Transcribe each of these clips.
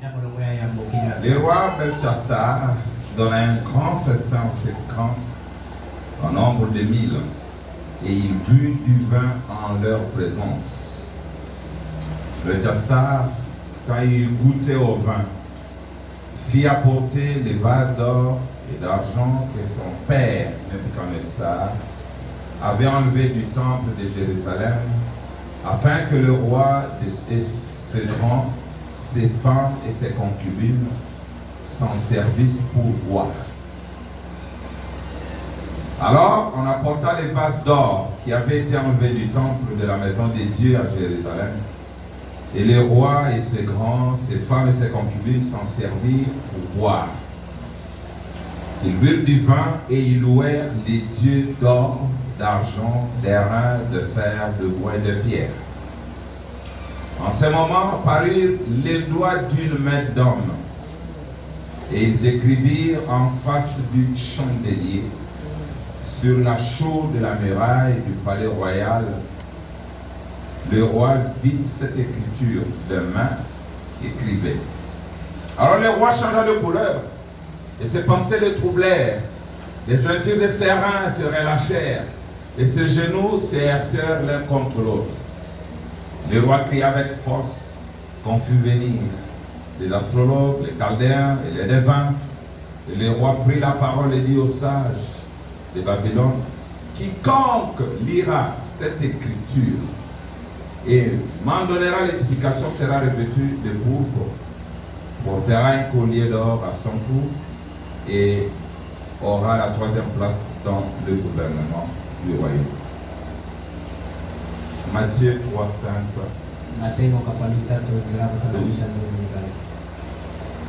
Le roi Belchassar donna un grand festin aux sept camps, en nombre de 1000, et il but du vin en leur présence. Belchassar, quand il goûtait au vin, fit apporter les vases d'or et d'argent que son père, Nebuchadnezzar, avait enlevé du temple de Jérusalem, afin que le roi et ses grands, ses femmes et ses concubines s'en servissent pour boire. Alors on apporta les vases d'or qui avaient été enlevés du temple de la maison de Dieu à Jérusalem, et le roi et ses grands, ses femmes et ses concubines s'en servirent pour boire. Ils burent du vin et ils louèrent les dieux d'or, d'argent, d'airain, de fer, de bois et de pierre. En ce moment parurent les doigts d'une main d'homme, et ils écrivirent en face du chandelier, sur la chaude de la muraille du palais royal. Le roi vit cette écriture de main qui écrivait. Alors le roi changea de couleur, et ses pensées le troublèrent. Les jointures de ses reins se relâchèrent, et ses genoux se heurtèrent l'un contre l'autre. Le roi cria avec force qu'on fût venir les astrologues, les chaldéens et les devins. Et le roi prit la parole et dit aux sages de Babylone: quiconque lira cette écriture et m'en donnera l'explication sera revêtu de pourpre, portera un collier d'or à son cou et aura la 3e place dans le gouvernement du royaume. Matthieu 3, 5.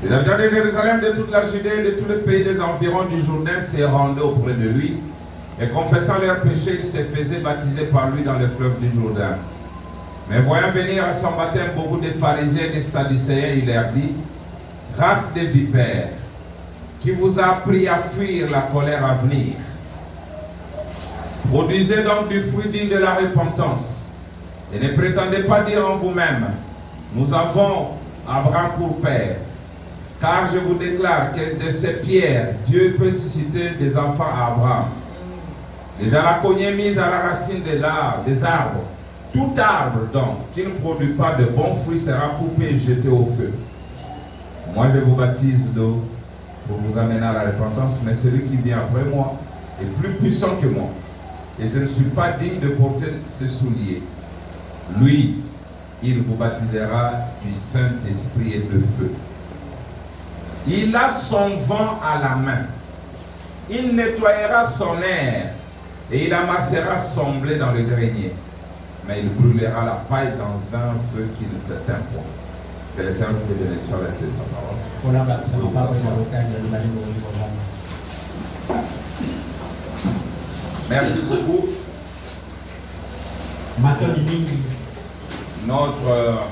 Les habitants de Jérusalem, de toute la Judée, de tout le pays des environs du Jourdain se rendaient auprès de lui, et confessant leurs péchés, ils se faisaient baptiser par lui dans le fleuve du Jourdain. Mais voyant venir à son baptême beaucoup de pharisiens et de sadducéens, il leur dit: race de vipères, qui vous a appris à fuir la colère à venir? Produisez donc du fruit digne de la repentance, et ne prétendez pas dire en vous-même: nous avons Abraham pour père. Car je vous déclare que de ces pierres, Dieu peut susciter des enfants à Abraham. Déjà la cognée mise à la racine des arbres. Tout arbre donc qui ne produit pas de bons fruits sera coupé et jeté au feu. Moi je vous baptise d'eau pour vous amener à la repentance, mais celui qui vient après moi est plus puissant que moi, et je ne suis pas digne de porter ses souliers. Lui, il vous baptisera du Saint-Esprit et de feu. Il a son vent à la main. Il nettoyera son air et il amassera son blé dans le grenier. Mais il brûlera la paille dans un feu qui ne s'éteint point. Que le Seigneur nous donne une charge de sa parole. Merci beaucoup. Notre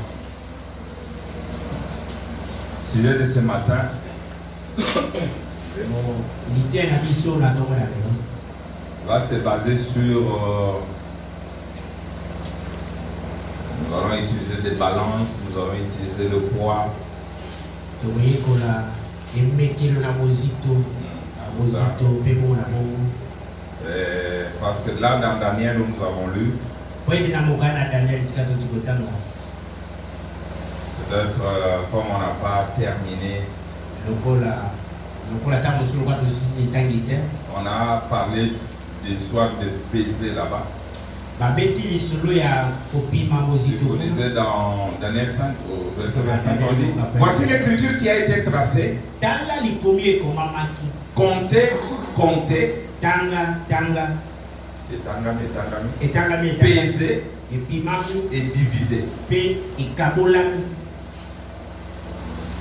sujet de ce matin va se baser sur nous allons utiliser des balances, nous allons utiliser le poids. Parce que là dans Daniel nous avons lu peut-être comme on n'a pas terminé, on a parlé de l'histoire de baiser là-bas. Vous lisez dans Daniel 5 au verset 25, on dit: voici l'écriture qui a été tracée. Comptez, comptez. Peser et diviser.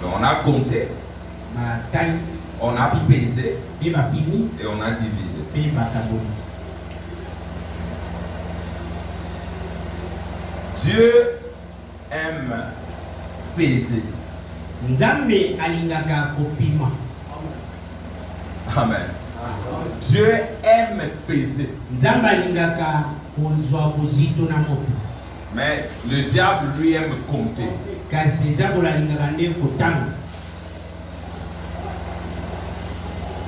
On a compté, on a pesé et on a divisé. Dieu aime peser. Amen. Dieu aime peser. Mais le diable lui aime compter.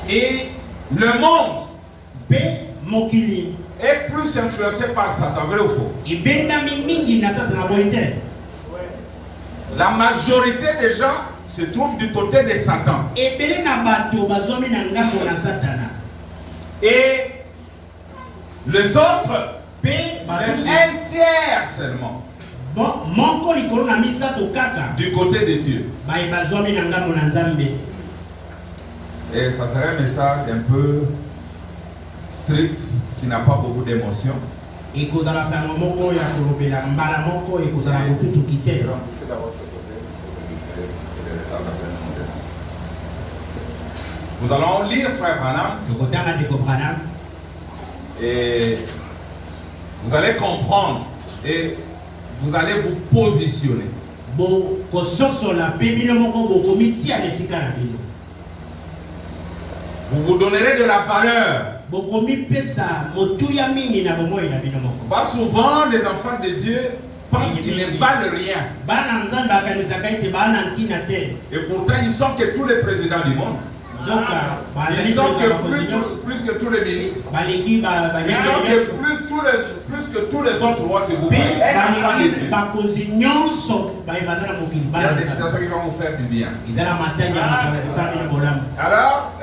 Et le monde est plus influencé par Satan, vrai ou faux? La majorité des gens se trouvent du côté de Satan. Et les autres, un tiers seulement, du côté de Dieu. Et ça serait un message un peu strict, qui n'a pas beaucoup d'émotion. Nous allons lire Frère Branham et vous allez comprendre et vous allez vous positionner. Vous vous donnerez de la valeur. Pas souvent les enfants de Dieu pensent qu'ils ne valent rien. Et pourtant ils sont que tous les présidents du monde. Ils sont que plus que tous les ministres. Ils sont que plus que tous les autres rois que vous voyez. Il y a des situations qui vont vous faire du bien. Alors,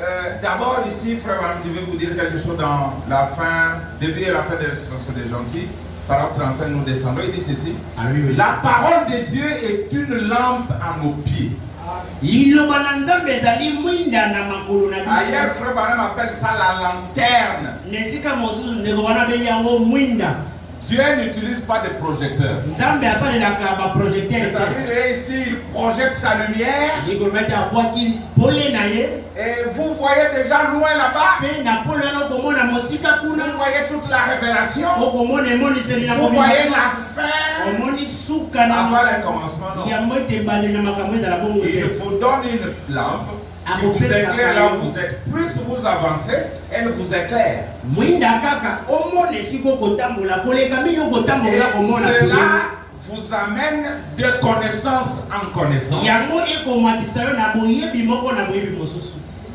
d'abord ici, Frère Branham, je vais vous dire quelque chose dans la fin, début et la fin de l'expression des gentils. Parole française, nous descendons. Il dit ceci: la parole de Dieu est une lampe à nos pieds. Ailleurs, Frère Branham appelle ça la lanterne. Dieu n'utilise pas de projecteur. C'est-à-dire ici, il projette sa lumière. Et vous voyez déjà loin là-bas. Vous voyez toute la révélation. Vous voyez la fin. Avant le commencement, non. Il vous donne une lampe qui vous éclaire là où vous êtes. Plus vous avancez, elle vous éclaire. Et cela vous amène de connaissance en connaissance.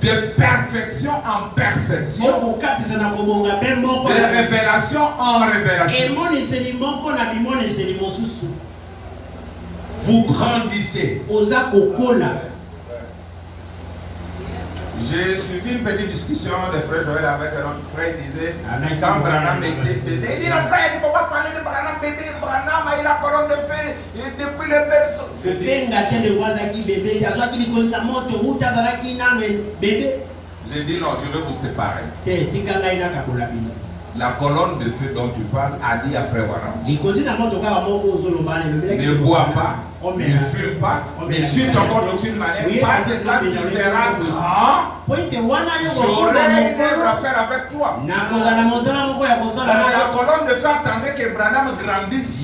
De perfection en perfection. De révélation en révélation. Vous grandissez. J'ai suivi une petite discussion de Frère Joël avec un autre frère. Il disait, quand Branham était bébé, il dit, le frère, il ne faut pas parler de Branham bébé. Branham a eu la colonne de feu depuis le berceau. J'ai dit non, je vais vous séparer. La colonne de feu dont tu parles a dit à Frère Branham: ne bois pas, ne fume pas, ne suis encore d'aucune manière, parce que quand tu seras grand, j'aurai une œuvre à faire avec toi. La colonne de feu attendait que Branham grandisse.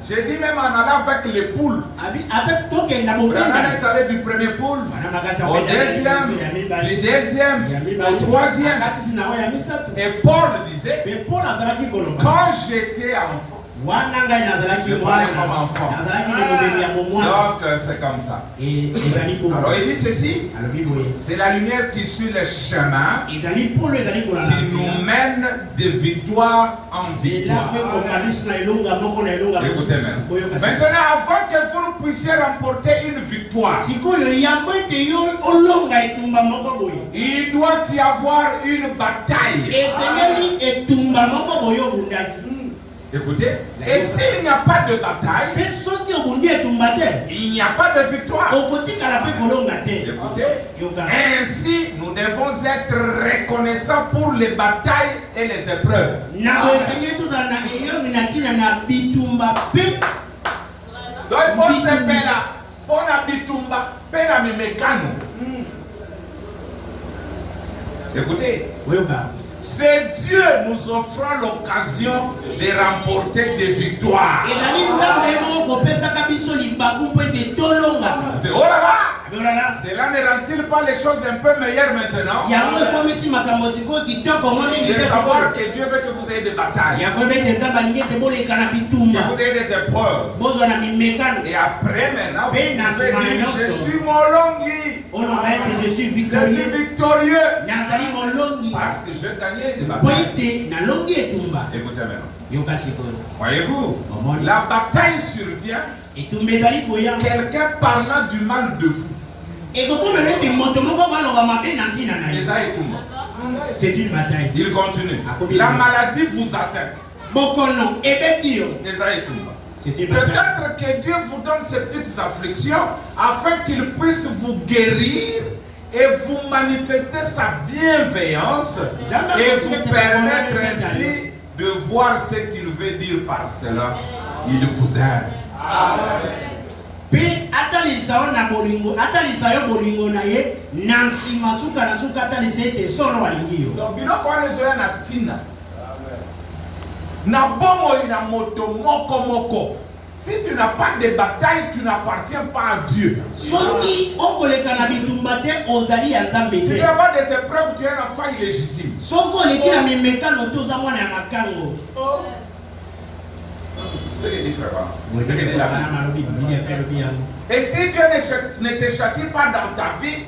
J'ai dit même en allant avec les poules. Branham est allé du premier poule au deuxième, du deuxième au troisième. Et Paul disait, quand j'étais enfant, je parlais comme enfant. Donc c'est comme ça. Alors il dit ceci: c'est la lumière qui suit le chemin, qui nous mène de victoire en victoire. Écoutez maintenant, avant que vous puissiez remporter une victoire, il doit y avoir une bataille. Écoutez, et s'il n'y a pas de bataille, il n'y a pas de victoire. Écoutez, ainsi nous devons être reconnaissants pour les batailles et les épreuves. Donc il faut se faire là. On a bitumba, pena mimekano. Écoutez, c'est Dieu nous offrant l'occasion de remporter des victoires. Oh là là, Cela ne rend-il pas les choses un peu meilleures maintenant? De savoir que Dieu veut que vous ayez des batailles, que vous ayez des épreuves. Et après maintenant, vous allez dire, je suis molongi. Je suis victorieux. Parce que je gagnais des batailles. Écoutez maintenant. Voyez-vous, la bataille survient. Quelqu'un parlant du mal de vous. C'est une bataille. Il continue. La maladie vous atteint. Peut-être que Dieu vous donne ces petites afflictions afin qu'il puisse vous guérir et vous manifester sa bienveillance et vous permettre ainsi de voir ce qu'il veut dire par cela. Il vous aime. Pe atalisa na bolingo atalisa yo bolingo na ye nansi masuka na suka atalisa ete solo walingi yo. Donc biloko wana ezoya na tina na bomoi na moto moko moko. Si tu n'as pas de bataille, tu n'appartiens pas à Dieu. Soki okoleka na bitumba te ozali ya Nzambe te. Si tu as pas des épreuves, tu es un enfant illégitime. Soko leki na mimekano toza mwana ya makango. C'est différent. Et si Dieu ne te châtie pas dans ta vie,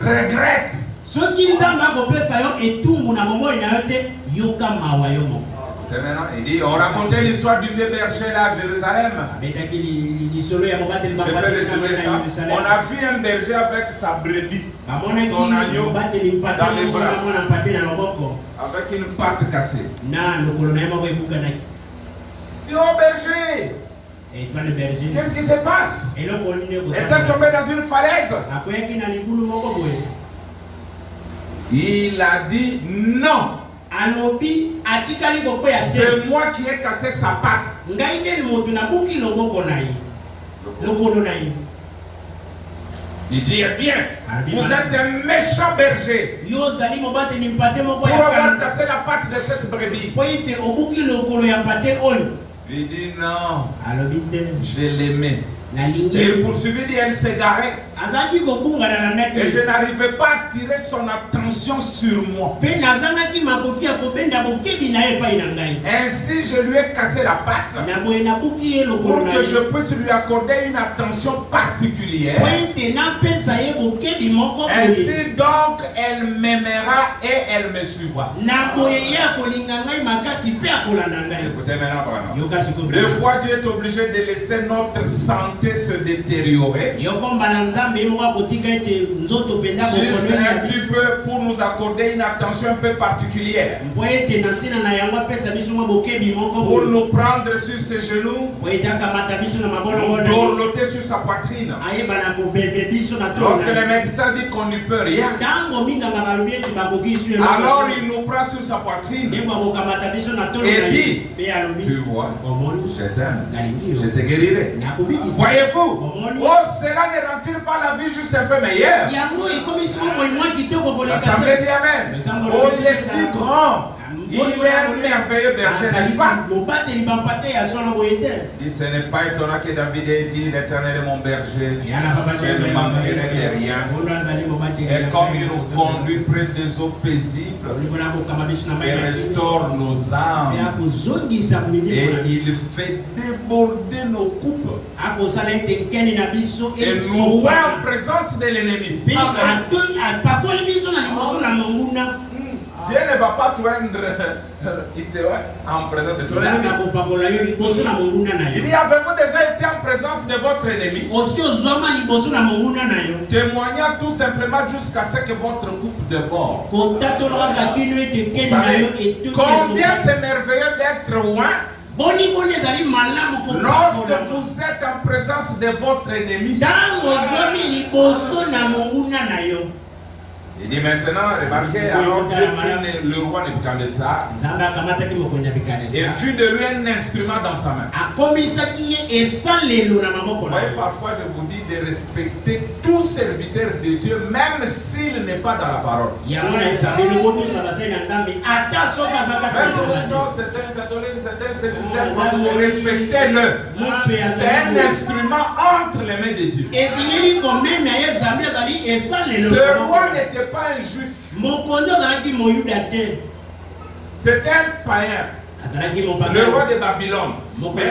regrette. Maintenant, il dit, on racontait l'histoire du vieux berger là à Jérusalem. On a vu un berger avec sa brebis, son agneau, dans les bras, avec une patte cassée. Oh berger, qu'est-ce qui se passe? Est-elle tombée dans une falaise? Il a dit non. C'est moi qui ai cassé sa patte. Il dit, eh bien, vous êtes un méchant berger pour avoir cassé la patte de cette brebis. Il dit non, je l'aimais. Et il poursuivit, elle s'égarait. Et je n'arrivais pas à tirer son attention sur moi. Ainsi, je lui ai cassé la patte pour que je puisse lui accorder une attention particulière. Ainsi donc, elle m'aimera et elle me suivra. Écoutez maintenant. Des fois, Dieu est obligé de laisser notre santé se détériorer juste un petit peu pour nous accorder une attention un peu particulière, pour nous prendre sur ses genoux, nous dorloter sur sa poitrine. Lorsque le médecin dit qu'on n'y peut rien, alors il nous prend sur sa poitrine et dit, tu vois, je t'aime, je te guérirai. Voyez-vous, oh, cela ne rend-il pas la vie juste un peu meilleure? L'Assemblée dit amen. Oh, il est si grand. Il est un merveilleux berger, n'est-ce pas? Ce n'est pas étonnant que David ait dit, l'Éternel est mon berger, je ne manquerai de rien. Et comme il nous conduit près des eaux paisibles, il restaure nos âmes. Et il fait déborder nos coupes. Et nous voit en présence de l'ennemi. Dieu ne va pas te rendre en présence de ton ennemi. Il dit, avez-vous déjà été en présence de votre ennemi? Témoignant tout simplement jusqu'à ce que votre coupe déborde. Combien c'est merveilleux d'être loin lorsque vous êtes en présence de votre ennemi. Il dit maintenant, remarquez, alors Dieu prit le roi Nebuchadnezzar et fit de lui un instrument dans sa main. Vous voyez, parfois je vous dis de respecter tout serviteur de Dieu, même s'il n'est pas dans la parole. Même si c'est un catholique, c'est un système, respectez-le. C'est un instrument entre les mains de Dieu. Ce roi n'était pas un juif. C'est un païen. Le roi de Babylone. Mais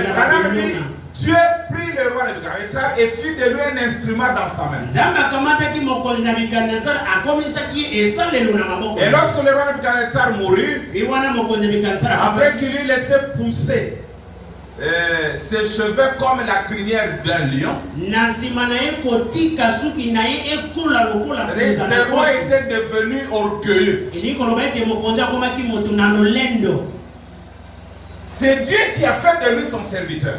Dieu prit le roi Nebuchadnezzar et fit de lui un instrument dans sa main. Et lorsque le roi Nebuchadnezzar mourut, après qu'il eut laissé pousser ses cheveux comme la crinière d'un lion, ce roi était devenu orgueilleux. C'est Dieu qui a fait de lui son serviteur.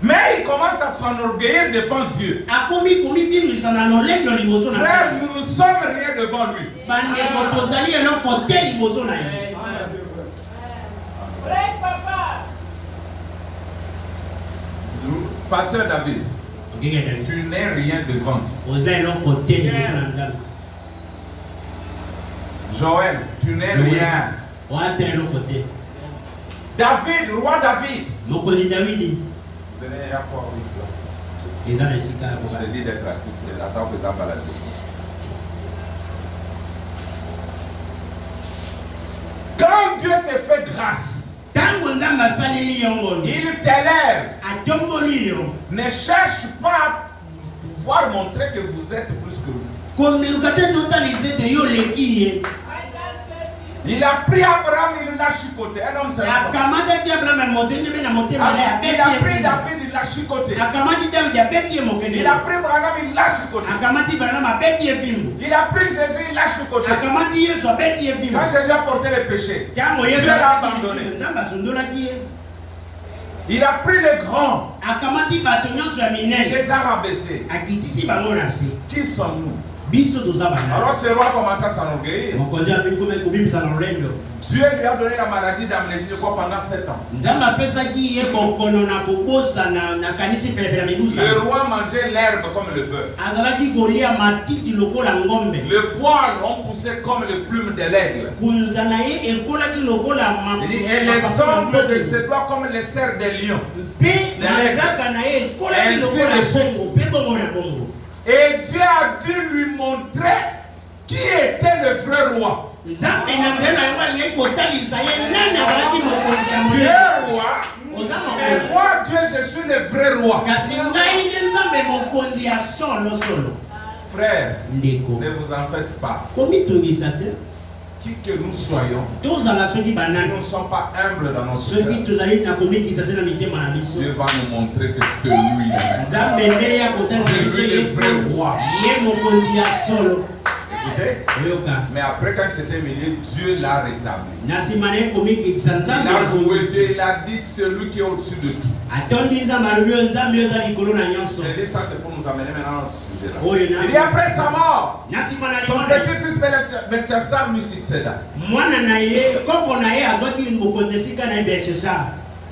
Mais il commence à s'enorgueillir devant Dieu. Frère, nous ne sommes rien devant lui. Pasteur David, tu n'es rien devant Dieu. Joël, tu n'es rien. David, roi David. Vous venez à quoi? Je te dis d'être actif. Attends que ça balade. Quand Dieu te fait grâce, il t'élève. Ne cherche pas à pouvoir montrer que vous êtes plus que lui. Il a pris Abraham, il l'a chicoté. Un homme, c'est il a pris David, il l'a chicoté. Il a pris Branham, il l'a chicoté. Il a pris Jésus, il l'a chicoté. Quand Jésus a porté le péché, Dieu l'a abandonné. Il a pris les grands, il les a rabaissés. Qui sommes-nous? Alors ce roi commence à s'enorgueillir. Dieu lui a donné la maladie d'amnésie pendant 7 ans. Le roi mangeait l'herbe comme le bœuf. Le poil on poussait comme les plumes de l'aigle. Et les ongles de ses doigts comme les serres des lions. Et Dieu a dû lui montrer qui était le vrai roi. Tu es roi. Et moi, Dieu, je suis le vrai roi. Frère, ne vous en faites pas. Qui que nous soyons, si nous ne sommes pas humbles dans notre cœur, Dieu va nous montrer que c'est lui le vrai roi. Écoutez, mais après quand il s'était humilié, Dieu l'a rétabli. Il a joué Dieu, il a dit celui qui est au-dessus de tout. Je dis ça, c'est pour nous amener maintenant à notre sujet là. Il dit après sa mort, son petit-fils Belteshazzar lui succéda.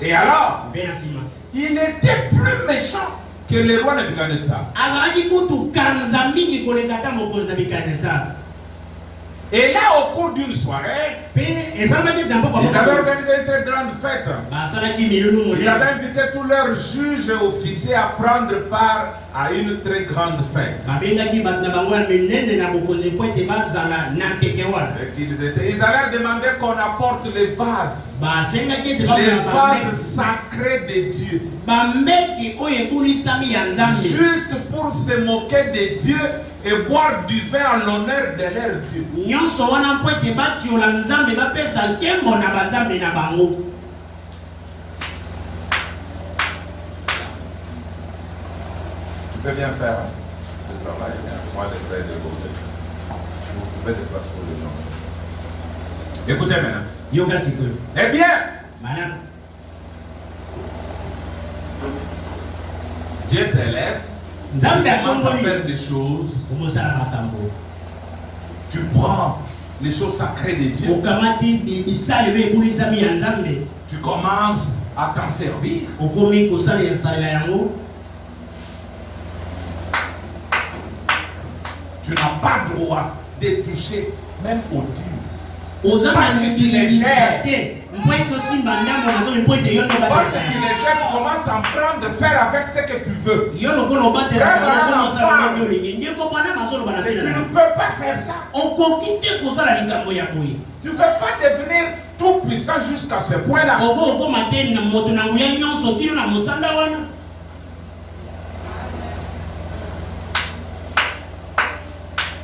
Et alors, il était plus méchant que le roi Nebuchadnezzar. Et là, au cours d'une soirée, ils avaient organisé une très grande fête. Ils avaient invité tous leurs juges et officiers à prendre part à une très grande fête. Ils allèrent demander qu'on apporte les vases. Les vases sacrés de Dieu. Juste pour se moquer de Dieu et boire du vin en l'honneur de leur Dieu. Tu peux bien faire ce travail, moi les frères de côté. Vous pouvez des places pour les gens. Écoutez maintenant. Eh bien, Dieu t'élève. commences à faire des choses, tu prends les choses sacrées de Dieu, tu commences à t'en servir. Tu n'as pas droit de toucher même au Dieu. Parce que tu les jettes. Parce que tu les jettes, tu commences à prendre, faire avec ce que tu veux. Tu ne peux pas faire ça. Tu ne peux pas devenir tout puissant jusqu'à ce point-là.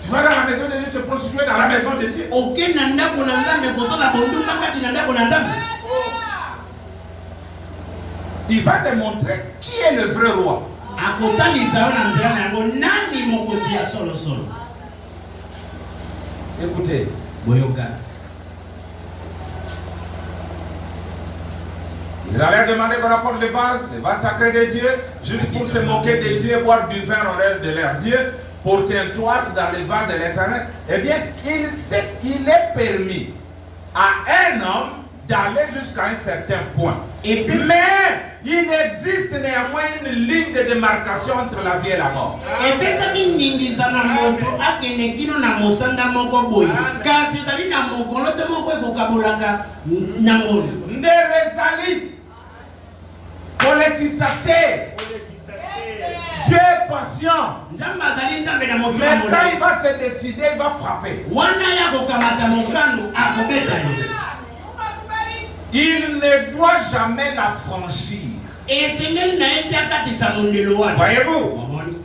Tu vas dans la maison de Dieu, te prostituer dans la maison de Dieu. Il va te montrer qui est le vrai roi. Écoutez, ils allaient demander qu'on apporte les vases sacrés de Dieu, juste pour se moquer de Dieu et boire du vin au reste de leur Dieu, porter un toit dans les vents de l'Éternel. Eh bien, il est permis à un homme d'aller jusqu'à un certain point. Mais il existe néanmoins une ligne de démarcation entre la vie et la mort. Dieu est patient. Mais quand il va se décider, il va frapper. Il ne doit jamais la franchir. Voyez-vous,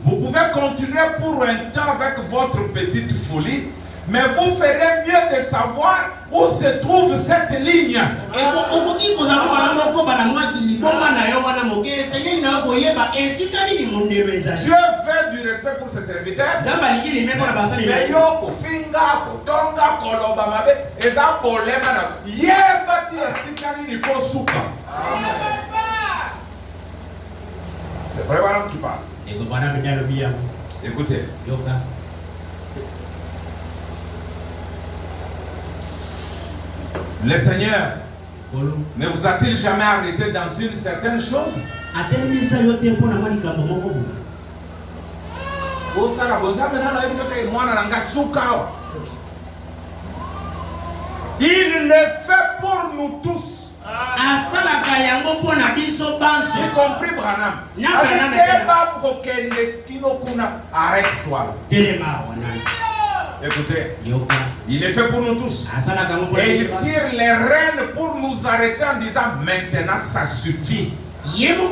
vous pouvez continuer pour un temps avec votre petite folie, mais vous ferez mieux de savoir où se trouve cette ligne. Dieu veut du respect pour ses serviteurs. Mais yo kofinga kotonga koloba mabe eza problème na yeba ti esikani ni ko suka. C'est vraiment qui parle. Écoutez. Le Seigneur ne vous a-t-il jamais arrêté dans une certaine chose? Il le fait pour nous tous. Y compris Branham. Arrête-toi. Écoutez, il est fait pour nous tous. Et il tire les rênes pour nous arrêter en disant maintenant ça suffit. Les rênes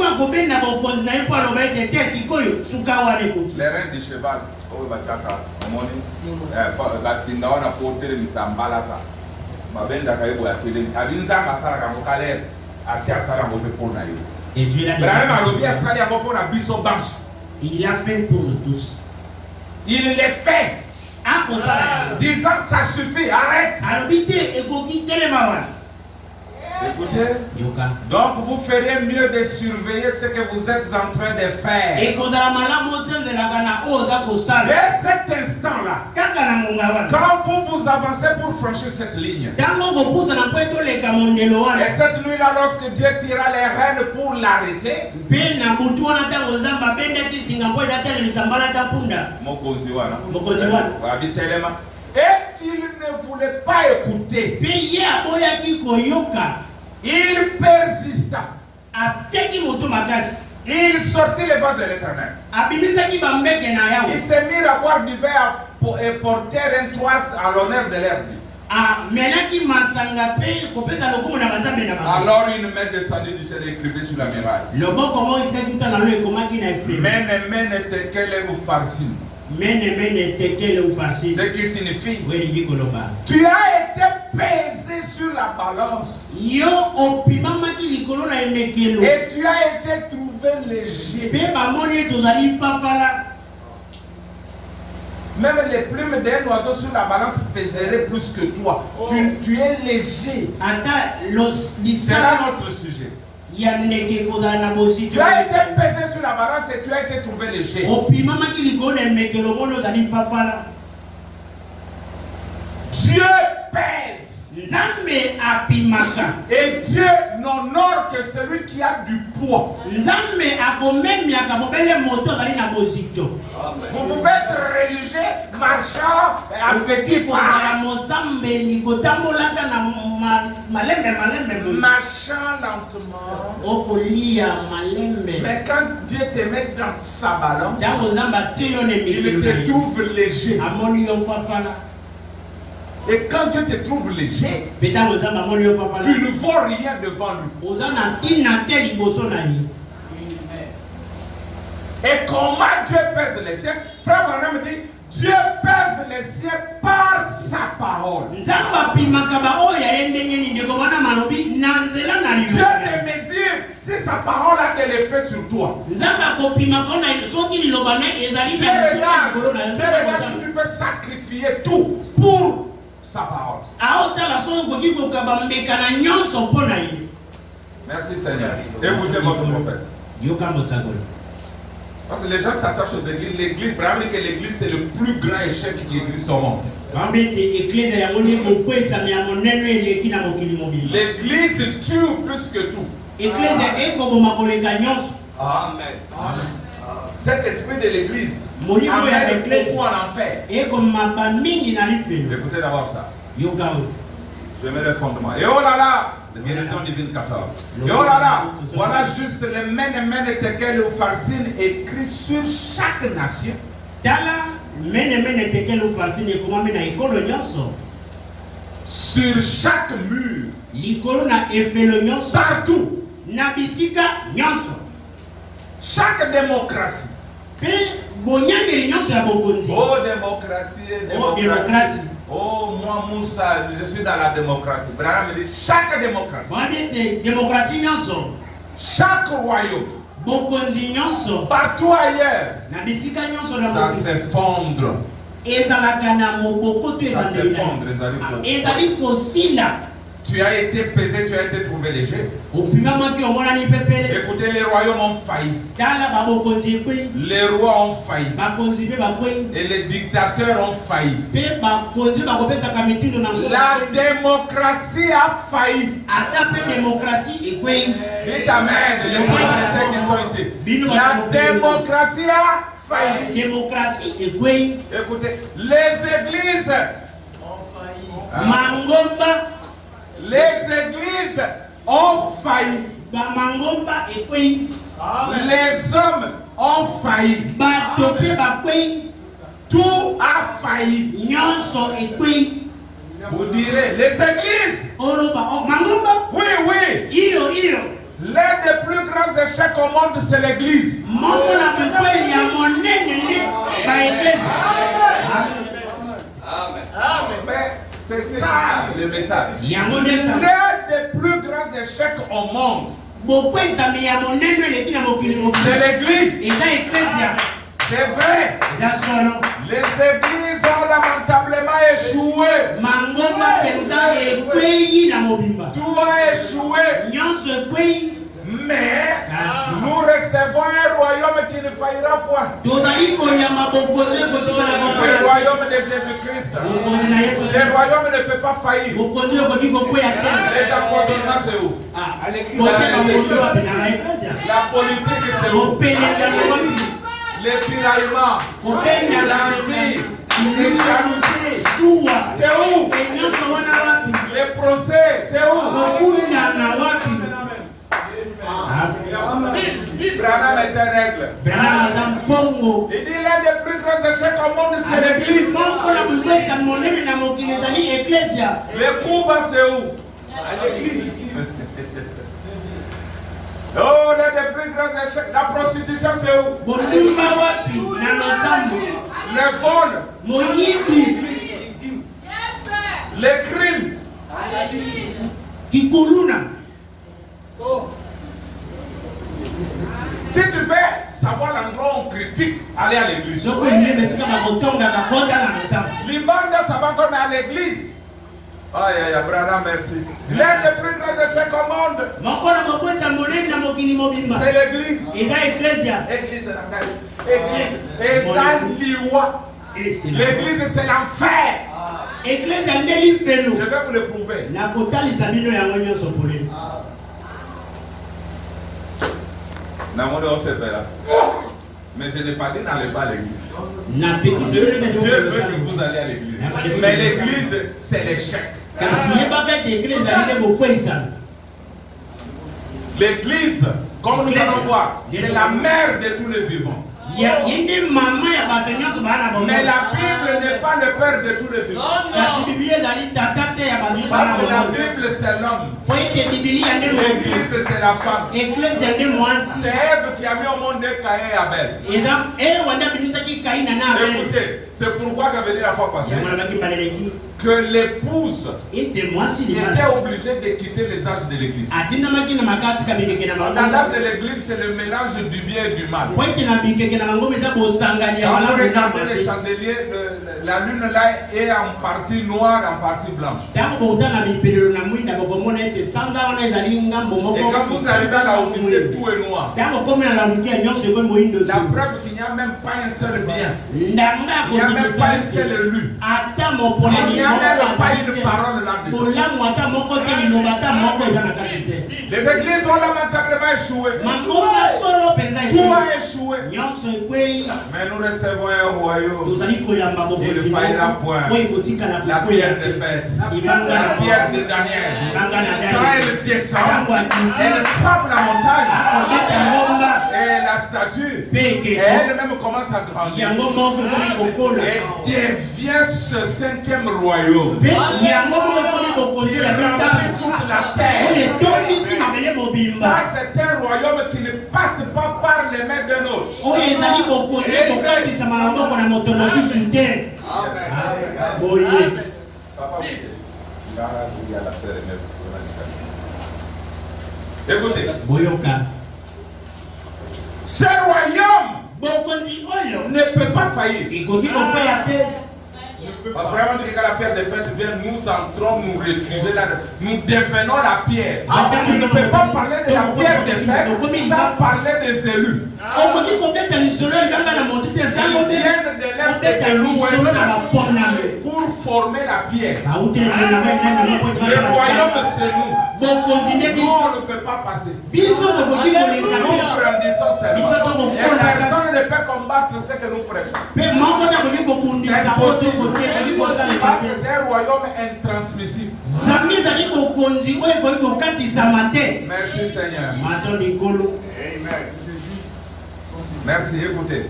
du cheval. Il a fait pour nous tous. Il les fait. Disant ça suffit, arrête. Écoutez, donc vous ferez mieux de surveiller ce que vous êtes en train de faire. Et cet instant-là, quand vous avancez pour franchir cette ligne, et cette nuit-là, lorsque Dieu tira les rênes pour l'arrêter, et qu'il ne voulait pas écouter, il persista. Il sortit les vases de l'Éternel. Il s'est mis à boire du vin et porter un toast à l'honneur de leur Dieu. Alors une main descendue du ciel écrivait sur la muraille. Mene tekele ufarsin. Ce qui signifie tu as été pesé sur la balance et tu as été trouvé léger. Même les plumes d'un oiseau sur la balance pèseraient plus que toi. Tu es léger. C'est là notre sujet. ya ndeke kozala na bosito. Tu as été pesé sur la balance et tu as été trouvé léger. Opimamaki likolo ya mekelo mono ozali fafala. Dieu pèse. Nzambe apimaka. Et Dieu n'honore que celui qui a du poids. Nzambe akomemiaka mobele moto ozali na bosito. Vous pouvez être religieux, marchant, à petit pas. Mozambe kotambolaka na malembe. Marchant lentement. Okolia malembe. Mais quand Dieu te met dans sa balance, il te trouve léger. Amoni yo fafala. Et quand Dieu te trouve léger, tu ne vaux rien devant lui. Et comment Dieu pèse les cieux? Frère Branham dit, Dieu pèse les cieux par sa parole. Dieu te mesure si sa parole a de l'effet sur toi. Tu regardes, tu peux sacrifier tout pour sa parole. Merci Seigneur. Écoutez votre prophète. Parce que les gens s'attachent aux églises. L'église, vraiment que l'église c'est le plus grand échec qui existe au monde. L'église tue plus que tout. Amen. Cet esprit de l'église amène beaucoup en enfer. Écoutez d'abord ça. Je mets le fondement. Et oh là là, la guérison divine 14. Et oh là là, voilà juste les mènes et tekel ou farcine écrits sur chaque nation. Sur chaque mur. Partout. Chaque démocratie. Oh démocratie. Oh, moi Moussa, je suis dans la démocratie. Branham dit chaque démocratie. Chaque royaume. Partout ailleurs. Ça s'effondre. Tu as été pesé, tu as été trouvé léger. Écoutez, les royaumes ont failli. Les rois ont failli. Et les dictateurs ont failli. La démocratie a failli. Dites amen, les ceux qui sont ici. La démocratie a failli. Écoutez, les églises ont failli. Les églises ont failli. Les hommes ont failli. Tout a failli. Vous direz, les églises. Oui, oui. L'un des plus grands échecs au monde, c'est l'église. Mais c'est ça le message. L'un des plus grands échecs au monde, c'est l'église. C'est vrai. Les églises ont lamentablement échoué. Tout a échoué. Mais nous recevons un royaume qui ne faillira point. Le royaume de Jésus-Christ. Le royaume ne peut pas faillir. Les apostolats, c'est où? La politique, c'est où? Les tiraillements, l'envie, les jalousies, c'est où? Les procès, c'est où? Branham est un règle. Il dit l'un des plus grands échecs au monde, c'est l'église. Les coups, c'est où? À l'église. Oh, l'un des plus grands échecs, la prostitution, c'est où? Les vols, les crimes. Si tu veux savoir l'endroit où on critique, allez à l'église. L'Imanda, ça va comme à l'église. Aïe, aïe, Abraham, merci. L'un des plus grands échecs au monde, c'est l'église. Église. Et ça, l'église, c'est l'enfer. Je vais vous le prouver. Mais je n'ai pas dit n'allez pas à l'église. Dieu veut que vous allez à l'église. Mais l'église, c'est l'échec. L'église, comme nous allons voir, c'est la mère de tous les vivants. Mais la Bible n'est pas le père de tous les vivants. Parce que la Bible, c'est l'homme. L'église, c'est la femme. C'est Ève qui a mis au monde Caïn et Abel. Écoutez, c'est pourquoi j'avais dit la fois passée que l'épouse était obligée de quitter les âges de l'église. Dans l'âge de l'église, c'est le mélange du bien et du mal. Quand vous regardez les chandeliers, la lune là est en partie noire, en partie blanche. Et quand vous arrivez à la Odyssée, tout est noir. La preuve qu'il n'y a même pas un seul bien. Il n'y a même pas un seul élu. Il n'y a même pas une parole là-dedans. Les églises ont lamentablement échoué. Tout a échoué. Mais nous recevons un royaume. Il ne faillira point. La pierre de fête. La pierre de Daniel. Quand elle descend, elle frappe la montagne. Et la statue, elle-même commence à grandir. Et devient ce 5e royaume. Il a pris toute la terre. Ça, c'est un royaume qui ne passe pas par les mains d'un autre. Écoutez, ce royaume ne peut pas faillir. Parce que vraiment, quand la pierre de fête vient, nous entrons, nous réfugier là, nous devenons la pierre. Tu ne peux pas parler de la pierre de fête sans parler des élus. Ils viennent de l'est et de l'ouest pour former la pierre. Le royaume, c'est nous. Nous, on ne peut pas passer. Nous grandissons seulement. Et personne ne peut combattre ce que nous prêchons. C'est un royaume intransmissible. Merci Seigneur. Amen. Merci, écoutez.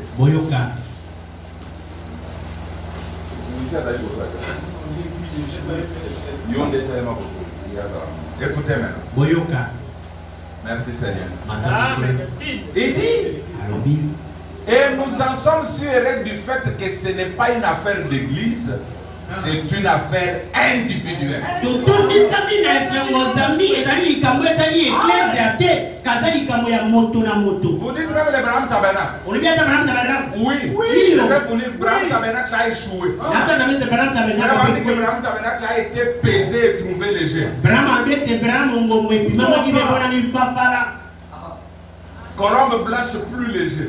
Écoutez maintenant. Merci Seigneur. Il dit, et nous en sommes sûrs du fait que ce n'est pas une affaire d'église, c'est une affaire individuelle. Vous dites même le Branham Tabernacle. Oui, je vais vous dire, Branham Tabernacle a échoué. Vous avez dit que Branham Tabernacle a été pesé et trouvé léger. Colombe blanche plus léger.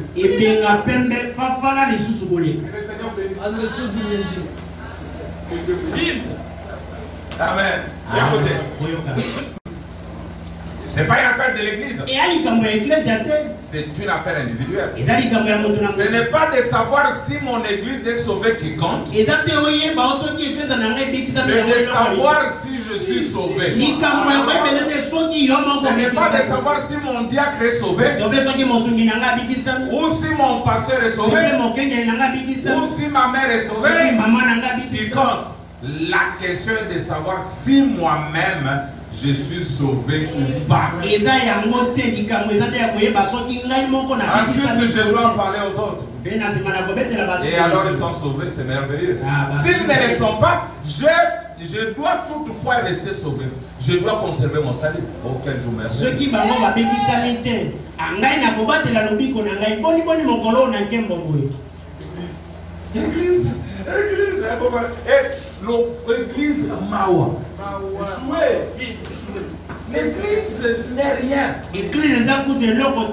Amen. Écoutez. Ce n'est pas une affaire de l'église. C'est une affaire individuelle. Ce n'est pas de savoir si mon église est sauvée qui compte. C'est de savoir si je suis sauvé. Ce n'est pas de savoir si mon diacre est sauvé. Ou si mon pasteur est sauvé. Ou si ma mère est sauvée. Qui compte. La question est de savoir si moi-même je suis sauvé ou pas. Ensuite, je dois en parler aux autres. Et alors ils sont sauvés, c'est merveilleux. S'ils ne le sont pas, je dois toutefois rester sauvé. Je dois conserver mon salut. Auquel je me Église. Et l'église Mawa. L'église n'est rien. Il y avait un homme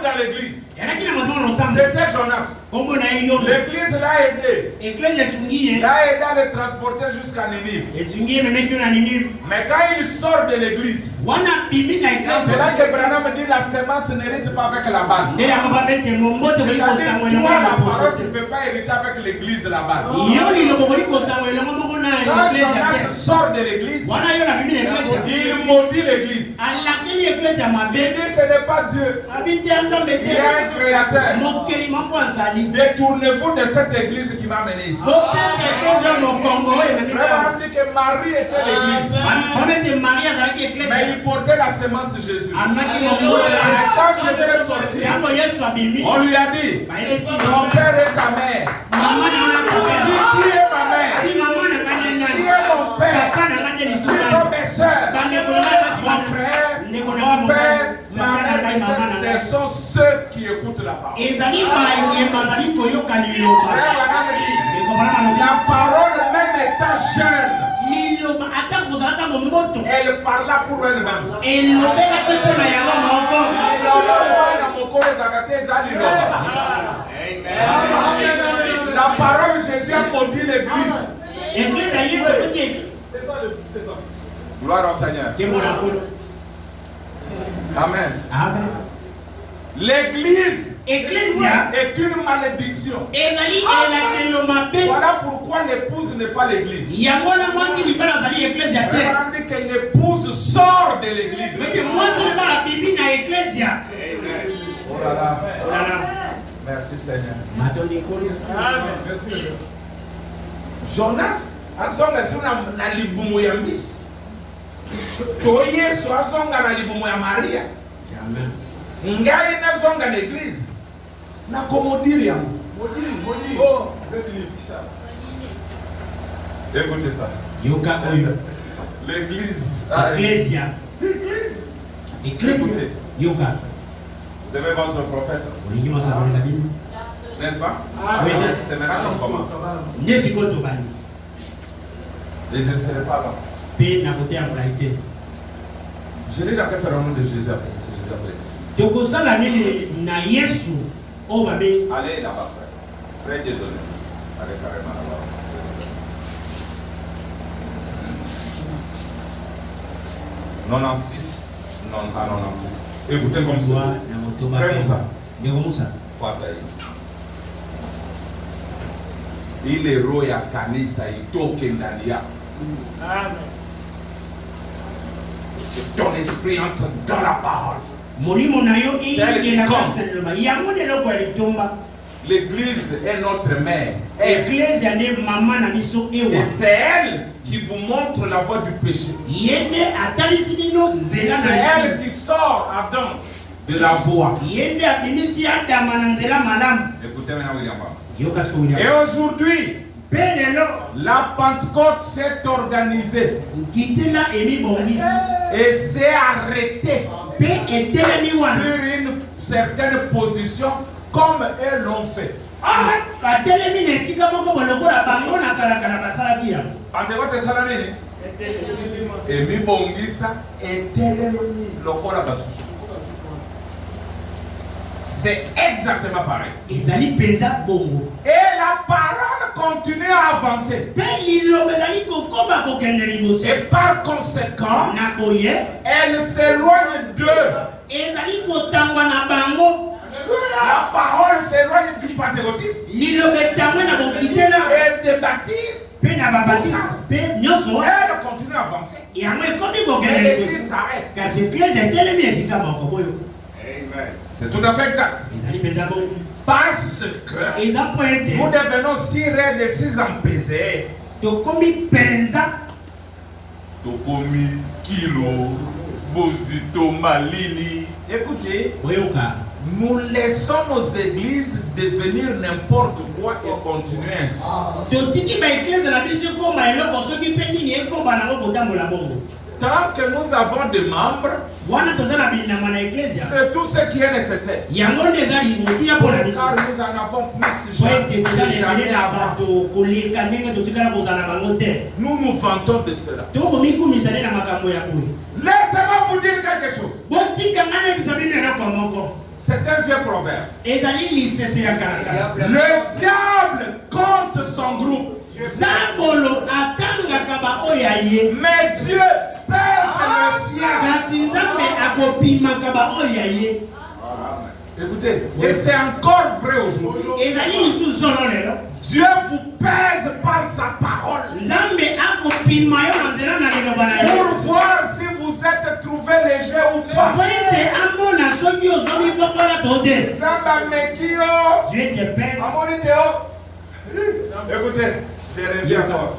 dans l'église. C'était Jonas. L'église l'a aidé. Il a aidé à le transporter jusqu'à Ninive. Mais quand il sort de l'église, c'est là que Branham dit la semence n'hérite pas avec la balle. Toi, la parole, tu ne peux pas hériter avec l'église la balle. Quand Jonas sort de l'église, il maudit l'église. Il dit ce n'est pas Dieu. Il y a un créateur. Détournez-vous de cette église qui m'a mené ici. Vraiment dit que Marie était l'église. Mais il portait la semence de Jésus. Et quand Jésus est sorti, on lui a dit, ton père et ta mère. Il dit, qui est ma mère? Qui est mon père? Qui sont mes soeurs? Mon frère, mon père, ma mère, ce sont ceux qui écoutent la parole. La parole, même étant jeune, elle parla pour elle-même. La parole de Jésus a maudit l'église. C'est ça. Gloire au Seigneur. Amen. L'église est une malédiction. Voilà pourquoi l'épouse n'est pas l'église. On dit que l'épouse sort de l'église. Oh là là. Merci Seigneur. Jonas azonga na libumu ya mbisi. To Yesu azonga na libumu ya Maria. Amen. Ngai nazonga na l'église. Na komodiri yangu. Modiri. Oh, écoutez ça. L'église. Écoutez. Vous aimez votre prophète? N'est-ce pas? Oui. C'est maintenant qu'on commence. Et je ne serai pas là. Je lis la référence de Jésus après. Allez là-bas, frère. Frère Dieu donné. Allez carrément là-bas. Non, 96. Écoutez comme ça. Frère Moussa. Il est roya kanisa itoke ndani yako. Que ton esprit entre dans la parole. L'église est notre mère. Et c'est elle qui vous montre la voie du péché. C'est elle qui sort Adam de la voie. Écoutez maintenant William. Et aujourd'hui, la Pentecôte s'est organisée et s'est arrêtée sur une certaine position comme elles l'ont fait. Pentecôte est salamée. Et mi bongisa etelemi lokola basusu. C'est exactement pareil. Et la parole continue à avancer. Et par conséquent, elle s'éloigne d'eux. La parole s'éloigne du pentecôtisme et des baptistes. Elle continue à avancer. Et l'église s'arrête. C'est tout à fait exact. Parce que nous devenons si raides et si empesés. Tokomi kilo, bozito malini. Écoutez, nous laissons nos églises devenir n'importe quoi et continuer ainsi. Tant que nous avons des membres, c'est tout ce qui est nécessaire. Car nous en avons plus jamais avant. Nous nous vantons de cela. Laissez-moi vous dire quelque chose. C'est un vieux proverbe. Le diable compte son groupe. Mais Dieu pèse le sien. Écoutez, et c'est encore vrai aujourd'hui. Dieu vous pèse par sa parole. Pour voir si vous êtes trouvé léger ou pas. Dieu te pèse. Écoutez, je reviens encore.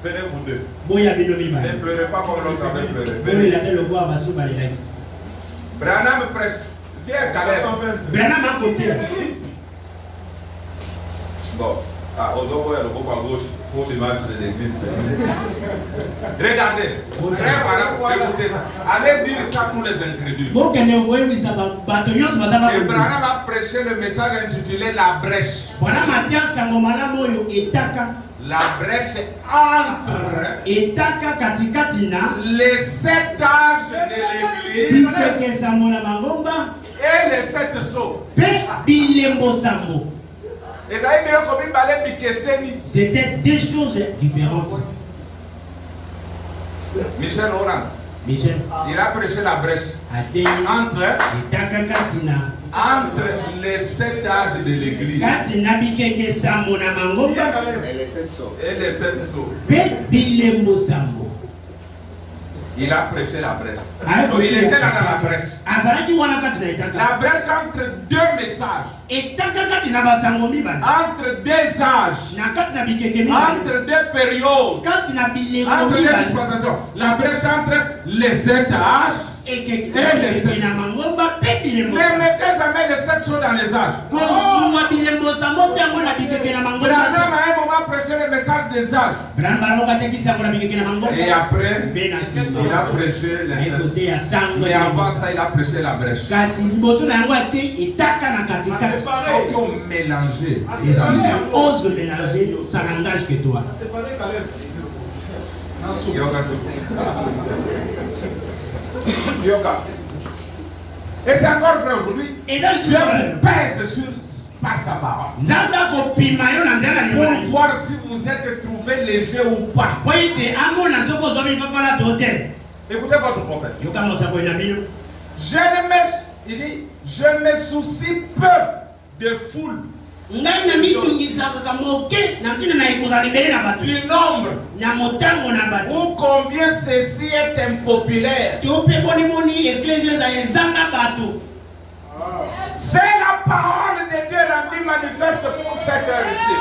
Venez vous deux. Ne pleurez pas comme l'autre avait pleuré. Branham prêche. Viens, Caleb. Branham à côté. Bon. Ah, aux autres, il y a le groupe à gauche pour l'image de l'église. Regardez. Frère, écoutez ça. Allez dire ça pour les incrédules. Et Branham a prêché le message intitulé La brèche. La brèche entre les 7 âges de l'église et les 7 sceaux. C'était deux choses différentes. Michel Oran, il a prêché la brèche entre les 7 âges de l'église et les 7 sceaux. Il a prêché la brèche. Donc il était là dans la brèche. La brèche entre deux messages. Entre deux âges. Entre deux périodes. Entre deux dispensations. La brèche entre les 7 âges et les 7 sceaux. Ne mettez jamais les 7 sceaux dans les âges. Branham a un moment prêché le message des âges. Et après, il a prêché les 7. Mais avant ça, il a prêché la brèche. Ils ont mélangé. Et si tu oses mélanger, ça n'engage que toi. Yoga. Et c'est encore vrai aujourd'hui. Dieu vous pèse par sa parole. Pour voir si vous êtes trouvé léger ou pas. Écoutez votre prophète. Je me soucie peu de foule. Du nombre ou combien ceci est impopulaire. C'est la parole de Dieu rendue manifeste pour cette heure-ci.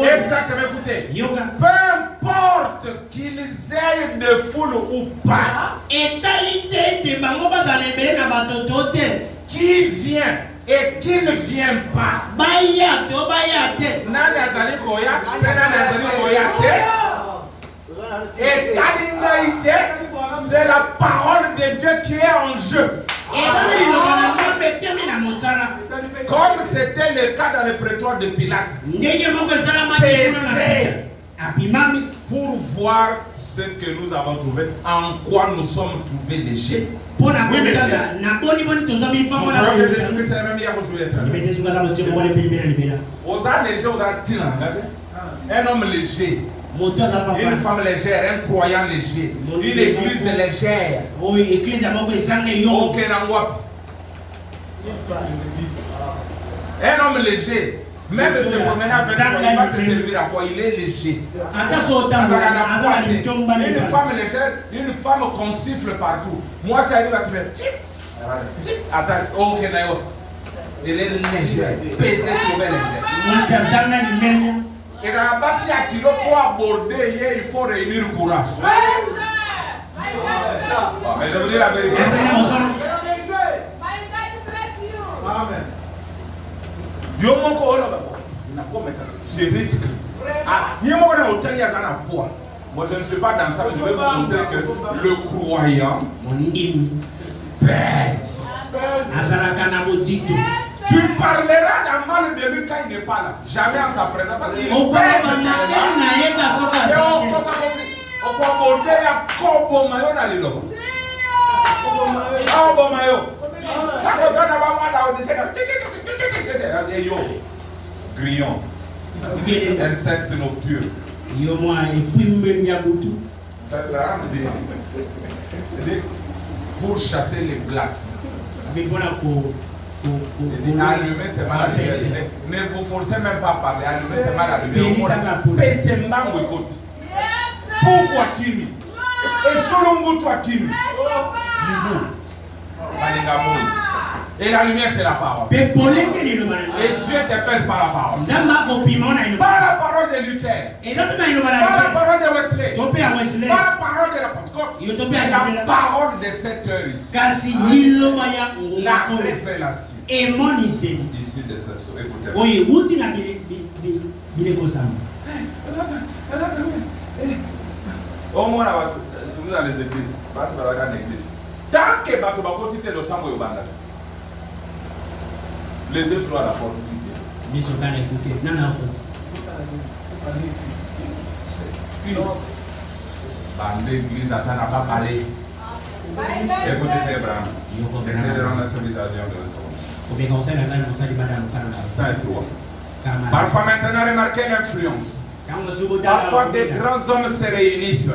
Exactement, écoutez. Peu importe qu'ils aient de foule ou pas, qui vient et qui ne vient pas, c'est la parole de Dieu qui est en jeu. Comme c'était le cas dans le prétoire de Pilate. Pour voir ce que nous avons trouvé, en quoi nous sommes trouvés légers. Oui, monsieur. Un homme léger, une femme légère, un croyant léger, une église légère. Un homme léger, même se promener avec toi, il va te servir à quoi? Il est léger. Une femme légère, une femme qu'on siffle partout. Moi, ça arrive à te faire. Attends, ok, d'ailleurs. Elle est légère, pesée, trouvée légère. Et dans la base, pour aborder, il faut réunir le courage. Mais je vous dis la vérité. Amen. Je risque Moi je ne suis pas dans ça, mais je vais vous montrer que le croyant pèse. Tu parleras d'un mal de lui quand il n'est pas là. Jamais en sa présence. Parce qu'il pèse. Grillon. Insecte nocturne. Pour chasser les blattes. Allumer, c'est mal allumé. Ne vous forcez même pas à parler. Allumer, c'est mal allumé. Pourquoi Kimi? Et selon toi Kimi? Et la lumière, c'est la parole. Et Dieu te pèse par la parole. Par la parole de Luther. Par la parole de Wesley. Par la parole de la Pentecôte. La parole de cette heure ici. La révélation. Ici de cette chose. Écoutez. Au moins, si vous dans les églises, tant que le sang les autres sont à la porte. L'église n'a pas parlé. Écoutez ces bras. Essayez de rendre la civilisation de ça et toi. Parfois maintenant, remarquez l'influence. Parfois des grands hommes se réunissent.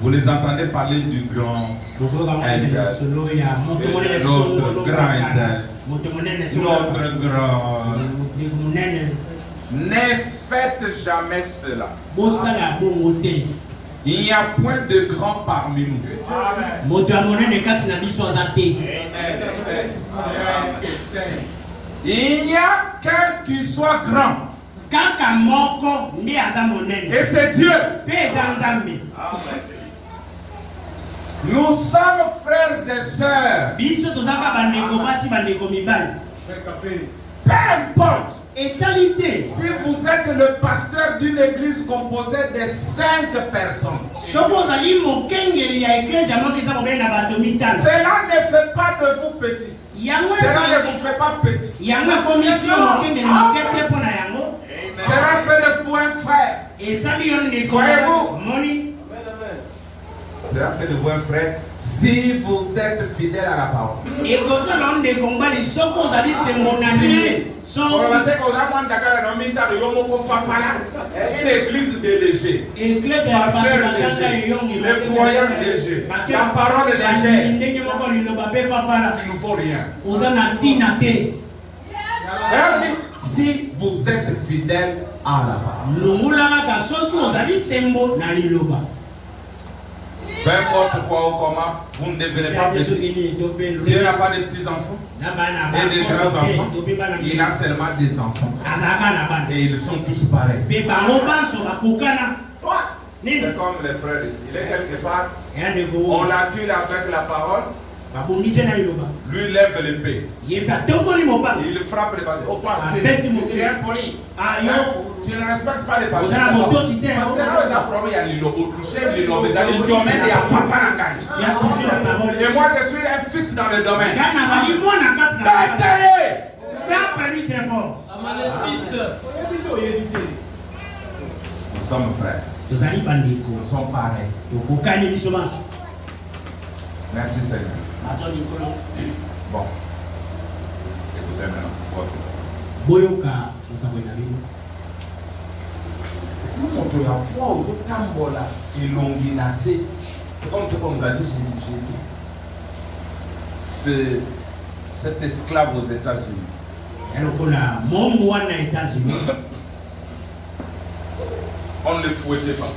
Vous les entendez parler du grand Intel, notre grand Intel, notre grand. Ne faites jamais cela. Il n'y a point de grand parmi nous. Il n'y a qu'un qui soit grand. Et c'est Dieu. Nous sommes frères et sœurs. Peu importe. Si vous êtes le pasteur d'une église composée de 5 personnes, cela ne fait pas de vous petit. Cela ne vous fait pas petit. Cela fait de vous un frère. Voyez-vous? Cela fait de vous un frère si vous êtes fidèle à la parole. Une église de léger. Pasteur léger. Les croyants légers. La parole est légère. Il ne nous faut rien. Si vous êtes fidèle à la parole. Peu importe quoi ou comment, vous ne devenez pas petit. Dieu n'a pas de petits-enfants et de grands-enfants. Il a seulement des enfants. Et ils sont tous pareils. C'est comme les frères ici. Il est quelque part. On l'accuse avec la parole. Lui lève l'épée. Il frappe les ballons. Tu es impoli. Tu ne respectes pas les pasteurs. Et moi je suis un fils dans le domaine. Nous sommes frères. Nous sommes pareils. Merci Seigneur. Bon. Écoutez maintenant. Comme vous a dit, cet esclave aux États-Unis. On ne le fouettait pas.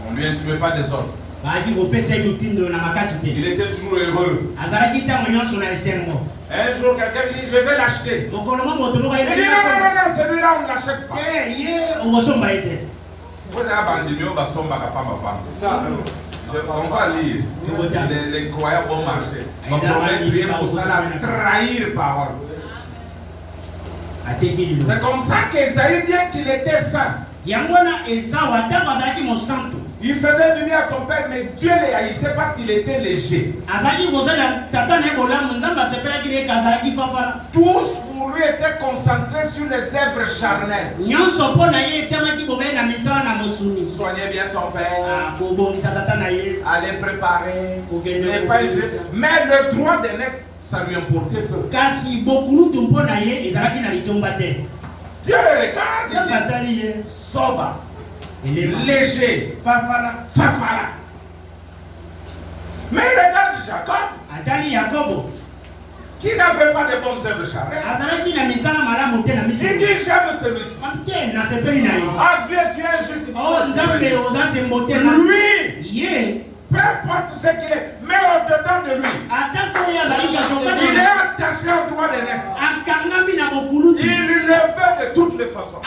On ne lui intimait pas des ordres. Il était toujours heureux. Un jour, quelqu'un dit, je vais l'acheter. Il dit, non, celui-là, on ne l'achète pas. On va lire. Les croyants vont marcher. On va prier pour ça, trahir parole. C'est comme ça qu'Esaïe, bien qu'il était saint, il faisait du bien à son père, mais Dieu les haïssait parce qu'il était léger. Tous pour lui étaient concentrés sur les œuvres charnelles. Soigner bien son père, aller préparer, mais le droit d'aînesse, ça lui importait peu. Dieu le regarde, il dit, sobre, léger, fafara. Mais il regarde Jacob, qui n'avait pas de bonnes œuvres charnelles. Il dit, j'aime celui-ci. Ah Dieu, tu es juste. Lui, peu importe ce qu'il est, mais au-dedans de lui, il est attaché au droit d'aînesse. Il le veut de toutes les façons.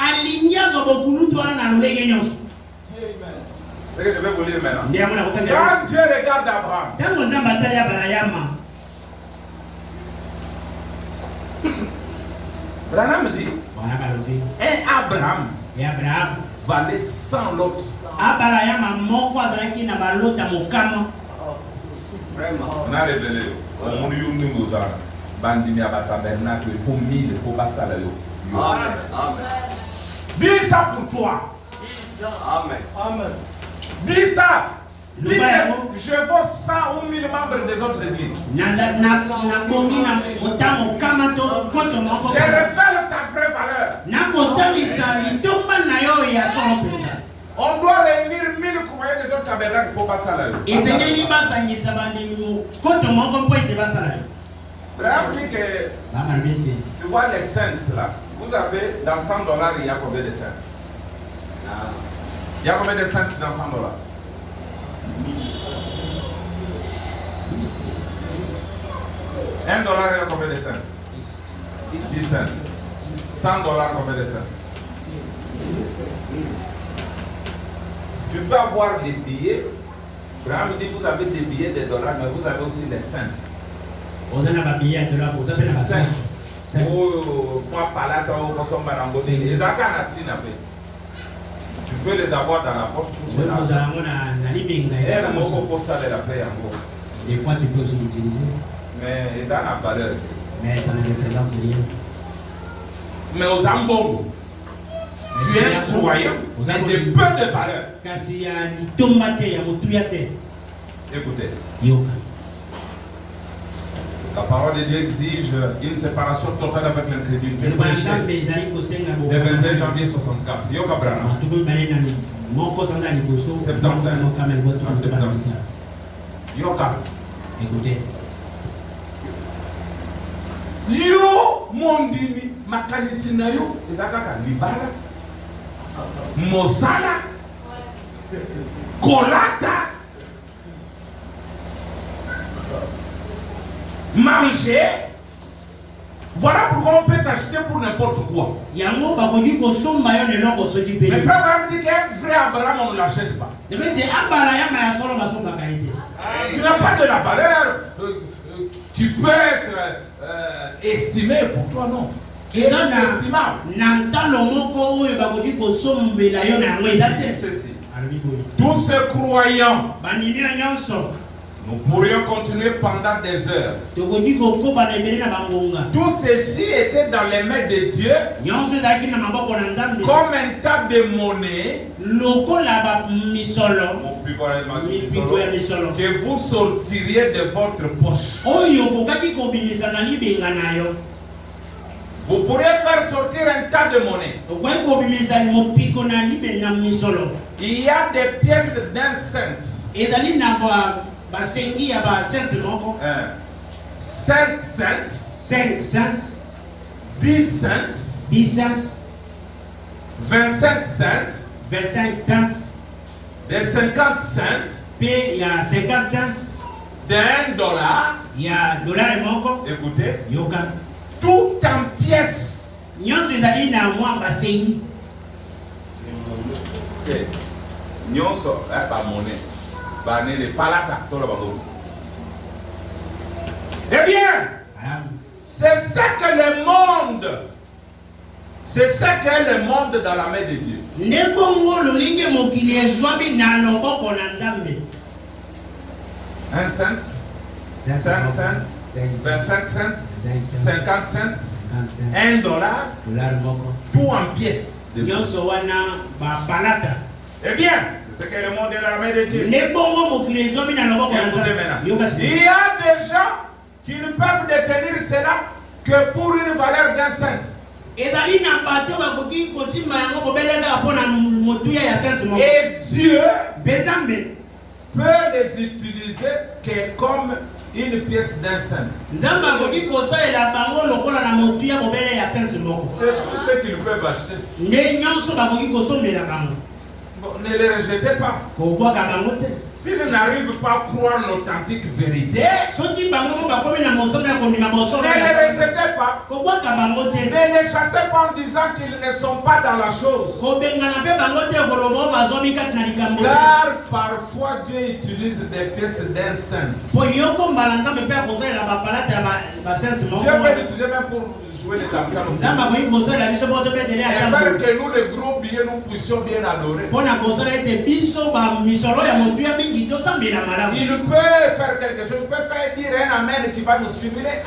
C'est ce que je vais vous lire maintenant. Quand Dieu regarde Abraham, Branham dit, et Abraham valait 100 lots. On a révélé, on bandimi à tabernacle, il faut 1000, il faut pas ça là. Dis ça pour toi. Amen. Dis ça. Dis que je vaux 100 ou 1000 membres des autres églises. Je révèle ta vraie valeur. On doit réunir 1000 croyants des autres tabernacles pour passer à la rue. Abraham dit que tu vois les cents là. Vous avez dans 100 $, il y a combien de cents? Il y a combien de cents dans 100 $? 1 $, il y a combien de cents? 10 cents. 100 $, combien de cents? Tu peux avoir des billets. Abraham dit vous avez des billets de dollars, mais vous avez aussi les cents. Vous avez des billets de dollars, vous avez les cents. Moi, tu peux les avoir dans la poche. Des fois, tu peux aussi l'utiliser. Mais ils ont la valeur. Mais ça ne représente rien. Mais aux ambons, tu es croyant, vous avez de peu de valeur. Écoutez. La parole de Dieu exige une séparation totale avec l'incrédulité. Le 21 janvier 64. Yoka Brana. 75. Yoka. Écoutez. Yo mondini makanisi na yo ezakaka libala mosala kolata manger. Voilà pourquoi on peut t'acheter pour n'importe quoi. Mais frère, on dit qu'un vrai Abraham, on ne l'achète pas. Tu n'as pas de la valeur qui peut être estimée pour toi, non. Tu es inestimable. Tous ces croyants, nous pourrions continuer pendant des heures. Tout ceci était dans les mains de Dieu comme un tas de monnaie que vous sortiriez de votre poche. Vous pourriez faire sortir un tas de monnaie. Il y a des pièces d'un cent. 5 cents, 10 cents, 25 cents, des 50 cents, il y a 50 cents, d'un dollar, il y a dollar et mon. Écoutez, tout en pièces. Nyonso, pas monnaie. Eh bien, c'est ça que le monde C'est ça qu'est le monde dans la main de Dieu. Un cent, 5 cents, 25 cents, 50 cents, $1, tout en pièces. Eh bien, c'est ce que le monde est dans la main de Dieu. Écoutez maintenant. Il y a des gens qui ne peuvent détenir cela que pour une valeur d'un cent. Et Dieu peut les utiliser que comme une pièce d'un cent. C'est tout ce qu'ils peuvent acheter. Ne les rejetez pas. S'ils n'arrivent pas à croire l'authentique vérité, ne les rejetez pas. Ne les chassez pas en disant qu'ils ne sont pas dans la chose. Car parfois Dieu utilise des pièces d'un cent. Dieu peut l'utiliser même pour jouer les tam-tams. Et faire que nous, les gros billets, nous puissions bien adorer. Il peut faire quelque chose, il peut faire dire un amen qui va nous stimuler.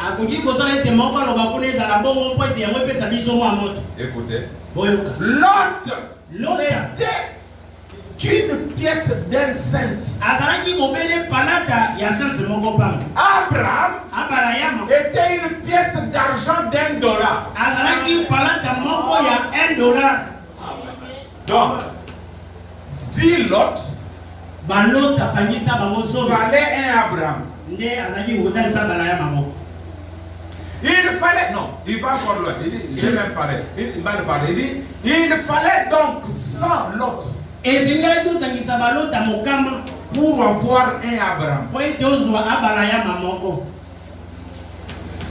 Écoutez, l'autre n'était qu'une pièce d'un cent. Abraham était une pièce d'argent $1. Donc, dit Lot, valait un Abraham. Il fallait, non, il va encore loin. Il dit, j'ai même parlé. Il va le parler. Il dit, il fallait donc 100 Lot pour avoir un Abraham.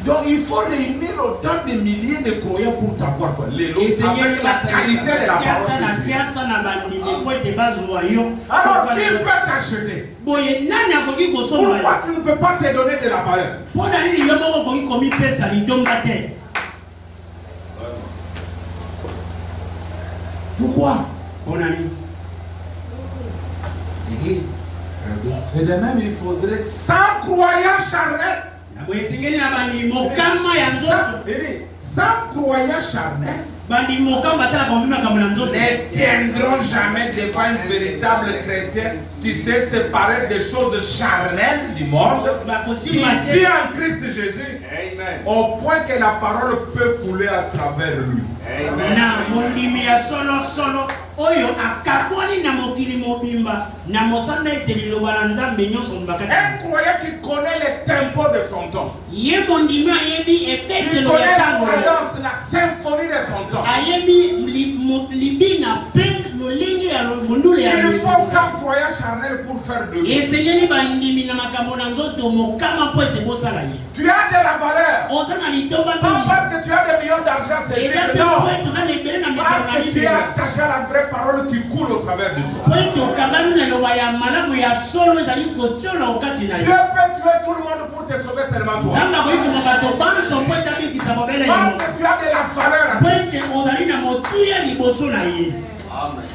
Donc il faut réunir autant de milliers de croyants pour t'avoir quoi. Les lots avec la qualité de la parole de Dieu. Alors qui peut t'acheter? Pourquoi tu ne peux pas te donner de la valeur? Pourquoi? Et de même il faudrait 100 croyants charnels. 100 croyants charnels ne tiendront jamais devant un véritable chrétien qui s'est séparé des choses charnelles du monde, qui vit en Christ Jésus. Amen. Au point que la parole peut couler à travers lui. Amen. Un croyant qui connaît les tempos de son temps, qui connaît la cadence, la symphonie de son temps. Il faut 100 croyants charnels pour faire de lui. Tu as de la valeur. Pas parce que tu as des millions d'argent, c'est vrai. Non. Parce que tu es attaché à la vraie parole qui coule au travers de toi. Dieu peut tuer tout le monde pour te sauver seulement toi. Parce que tu as de la valeur. Amen.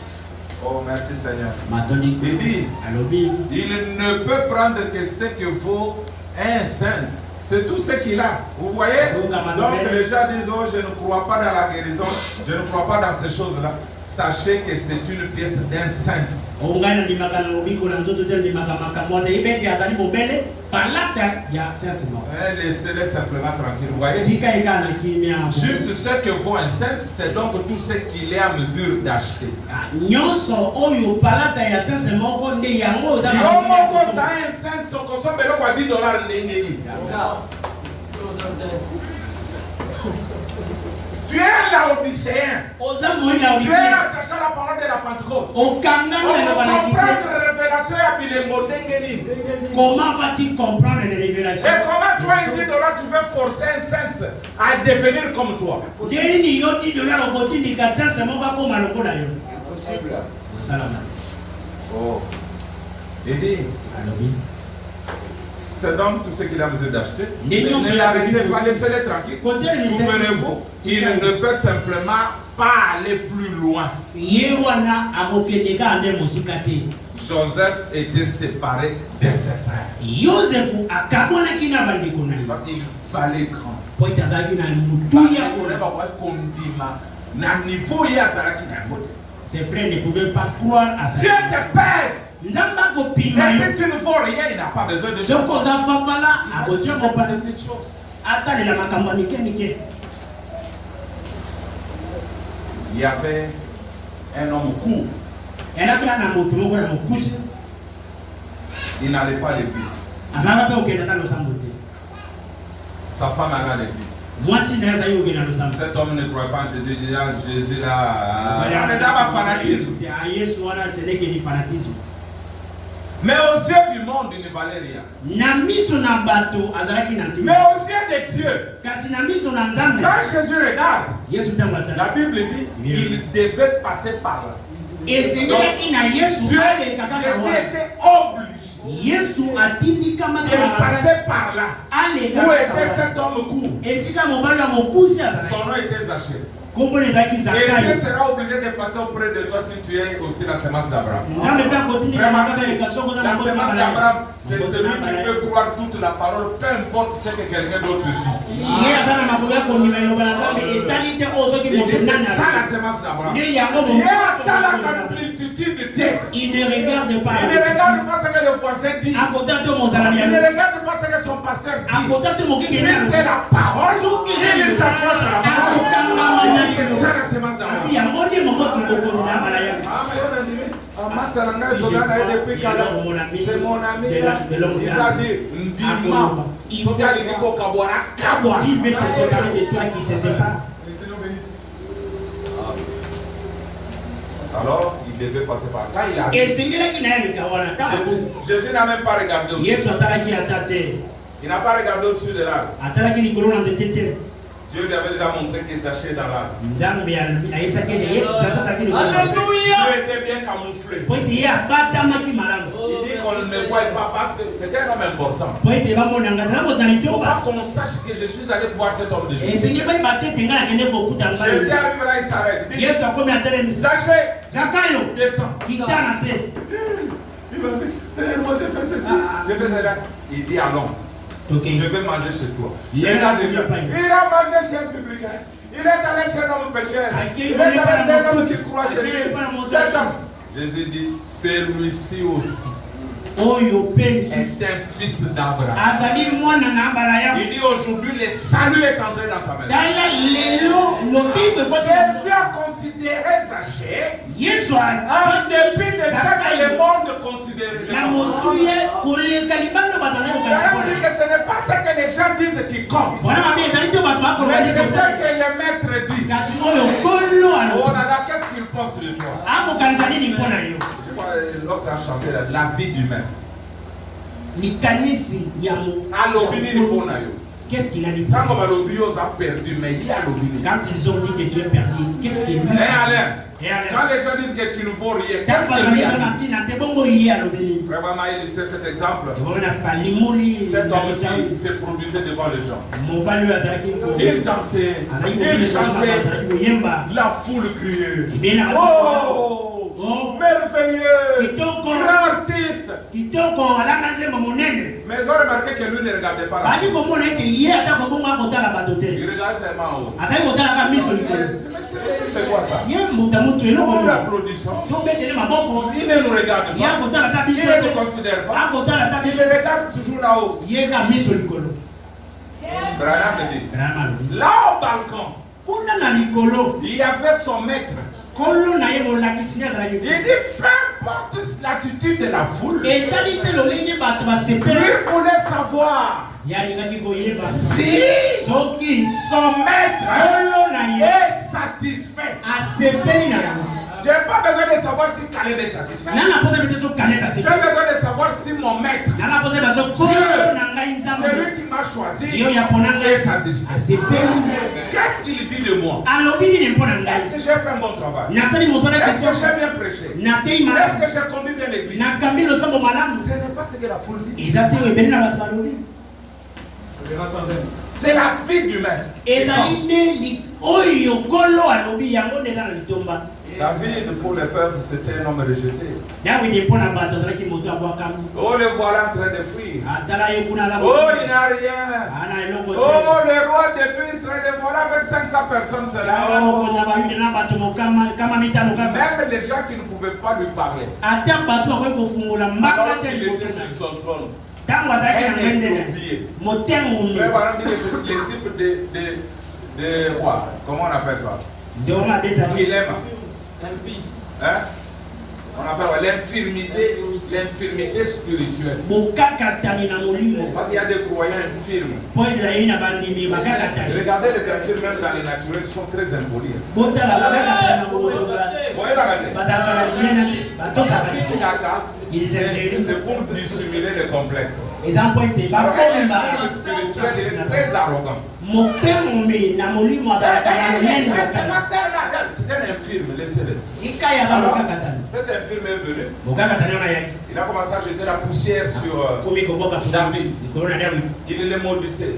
Oh, merci Seigneur. Il dit, il ne peut prendre que ce que vaut un cent. C'est tout ce qu'il a. Vous voyez? Donc les gens disent, oh, je ne crois pas dans la guérison, je ne crois pas dans ces choses-là. Sachez que c'est une pièce d'un cent. Laissez-les simplement tranquille. Vous voyez? Juste ce que vaut un cent, c'est donc tout ce qu'il est à mesure d'acheter. Tu es un Laodicéen. Tu es attaché à la parole de la Pentecôte. On comprend la révélation et comment vas-tu comprendre les révélations? Et comment toi, $10, tu veux forcer un sens à devenir comme toi? Impossible. Oh. Il dit, c'est donc tout ce qu'il a besoin d'acheter. Ne l'arrêtez pas, laissez-les tranquilles. Souvenez-vous, il ne peut simplement pas aller plus loin. Joseph était séparé de ses frères. Parce qu'il fallait grand. Ses frères ne pouvaient pas croire à ça. Dieu te pèse. Mais si tu ne vaux rien, il n'a pas besoin de ça. Il y avait un homme court. Il n'allait pas à l'église. Sa femme allait à l'église. Cet homme ne croit pas en Jésus. Il dit Jésus là. On est dans le fanatisme. Mais aux yeux du monde, il ne valait rien. Mais aux yeux de Dieu, quand Jésus regarde, la Bible dit il devait passer par là. Donc, Jésus était obligé de passer par là. Où était cet homme court? Son nom était Zachée. Et Dieu sera obligé de passer auprès de toi si tu es aussi la semence d'Abraham. Vraiment, la semence d'Abraham, c'est celui qui peut croire toute la parole, peu importe ce que quelqu'un d'autre dit. C'est ça la semence d'Abraham. Il est dans la multitude de terre. Il ne regarde pas ce que le voisin dit. Il ne regarde pas ce que son pasteur dit. Si c'est la parole, il s'approche à la parole. C'est mon ami. Il a dit Ndima. Il faut qu'elle dise Kabora. S'il veut te séparer de toi qui se sépare. Alors, il devait passer par là. Jésus n'a même pas regardé au-dessus. Il n'a pas regardé au-dessus de l'arbre. Dieu lui avait déjà montré qu'il s'achait dans l'arbre. Alléluia! Dieu était bien camouflé. Il dit qu'on ne me voit pas parce que c'était un homme important. Pour pas qu'on sache que je suis allé voir cet homme de Jésus. Jésus arrive là, il s'arrête. Zachée, descends. Il m'a dit, moi je fais ceci, je fais cela. Il dit allons. Okay. Je vais manger chez toi. Il a mangé chez un publicain. Il est allé chez un homme pécheur. Il est allé chez un homme qui croit chez lui. Jésus dit, celui-ci aussi est un fils d'Abraham. Il dit aujourd'hui le salut est entré dans ta maison. Jésus a considéré Zachée en dépit de ce que le monde considère. Que ce n'est pas ce que les gens disent qui compte. Mais c'est ce que le maître dit. Oh là là, qu'est-ce qu'il pense de toi? L'autre a chanté la vie du maître. Qu'est-ce qu'il a dit? Quand perdu, mais il a l'obéi. Quand ils ont dit que Dieu est perdu, qu'est-ce qu'il lui a dit? Quand les gens disent que tu ne vaux rien, qu'est-ce qu'il lui a dit? Vraiment illustrer cet exemple. Cet homme s'est produisait devant les gens. Il dansait, il chantait, la foule criait. Oh, merveilleux, grand artiste. Mais ils ont remarqué que lui ne regardait pas la foule. Il regardait seulement en haut. C'est quoi ça? Nous l'applaudissons. Il ne nous regarde pas. Il ne nous considère pas. Il le regarde toujours là-haut. Branham dit, là au balcon, il y avait son maître. Il dit, peu importe l'attitude de la foule, lui voulait savoir si son maître est satisfait. Je n'ai pas besoin de savoir si Caleb est satisfait. J'ai besoin de savoir si mon maître, celui qui m'a choisi, est satisfait. Qu'est-ce qu'il dit de moi? Est-ce que j'ai fait un bon travail? Est-ce que j'ai bien prêché? Est-ce que j'ai conduit bien l'église? Ce n'est pas ce que la foule dit. C'est la vie du maître. David, pour le peuple, c'était un homme rejeté. Oh, le voilà en train de fuir. Oh, il n'a rien. Oh, le roi détruit Israël. Le voilà avec 500 personnes. Même les gens qui ne pouvaient pas lui parler. Alors qu'il était sur son trône. Les types de roi, comment on appelle ça? Il aime. Hein? On appelle l'infirmité spirituelle. Parce qu'il y a des croyants infirmes. Regardez les infirmes même dans les naturels, ils sont très impolis. Vous voyez c'est pour dissimuler les complexes. Alors, l'infirme spirituel est très arrogant. C'est un infirme, laissez-le. Cet infirme est venu. Il a commencé à jeter la poussière sur David. Il le maudissait.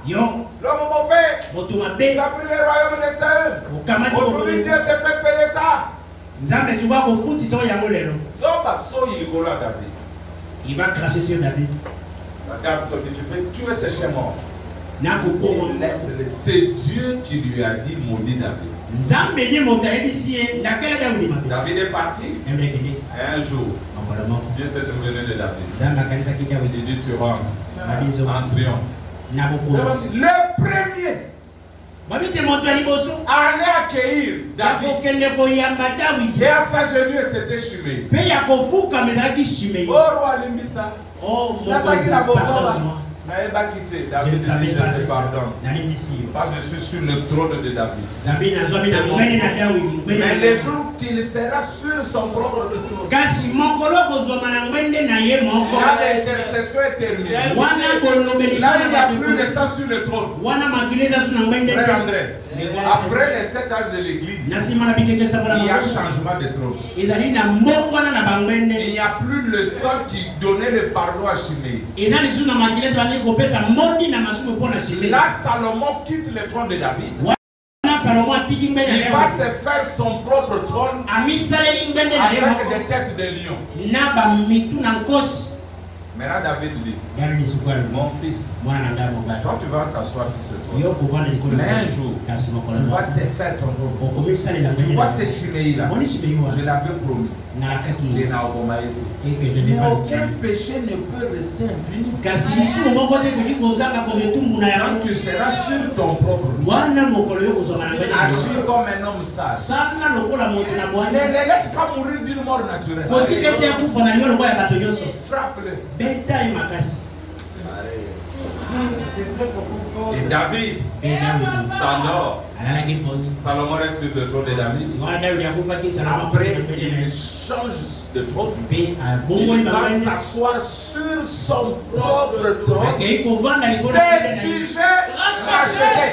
L'homme mauvais, il a pris le royaume de Saül. Aujourd'hui, Dieu te fait payer ça. Il va cracher sur David. Regarde ce que tu fais, tuer ces chiens morts. C'est Dieu qui lui a dit maudit David. David est parti. Et un jour, Dieu s'est souvenu de David. Il dit tu rentres en triomphe. Le premier allait accueillir David. Et à sa genue, c'était Shimei. Oh roi Limbisa. Oh mon Dieu. Mais il va quitter. David dit je te pardonne. Parce que je suis sur le trône de David. Mais les jours qu'il sera sur son propre trône, l'intercession est terminée. Là, il n'y a plus de ça sur le trône. Frère André, après les 7 âges de l'église, il y a changement de trône. Il n'y a plus le sang qui donnait le pardon à Shimei. Là, Salomon quitte le trône de David. Il va se faire son propre trône avec des têtes de lion. Maintenant, David dit, mon fils, toi tu vas t'asseoir sur ce trône. Mais un jour, tu vas te faire ton trône. Tu vois ce Shimei-là, je l'avais promis. Mais aucun péché ne peut rester infini. Quand tu seras sur ton propre trône, agis comme un homme sage. Ne les laisse pas mourir d'une mort naturelle. Frappe-le. Et David s'endort. Salomon reste sur le trône de David. Après, il change de trône. Il va s'asseoir sur son propre trône. Ses sujets rachetés.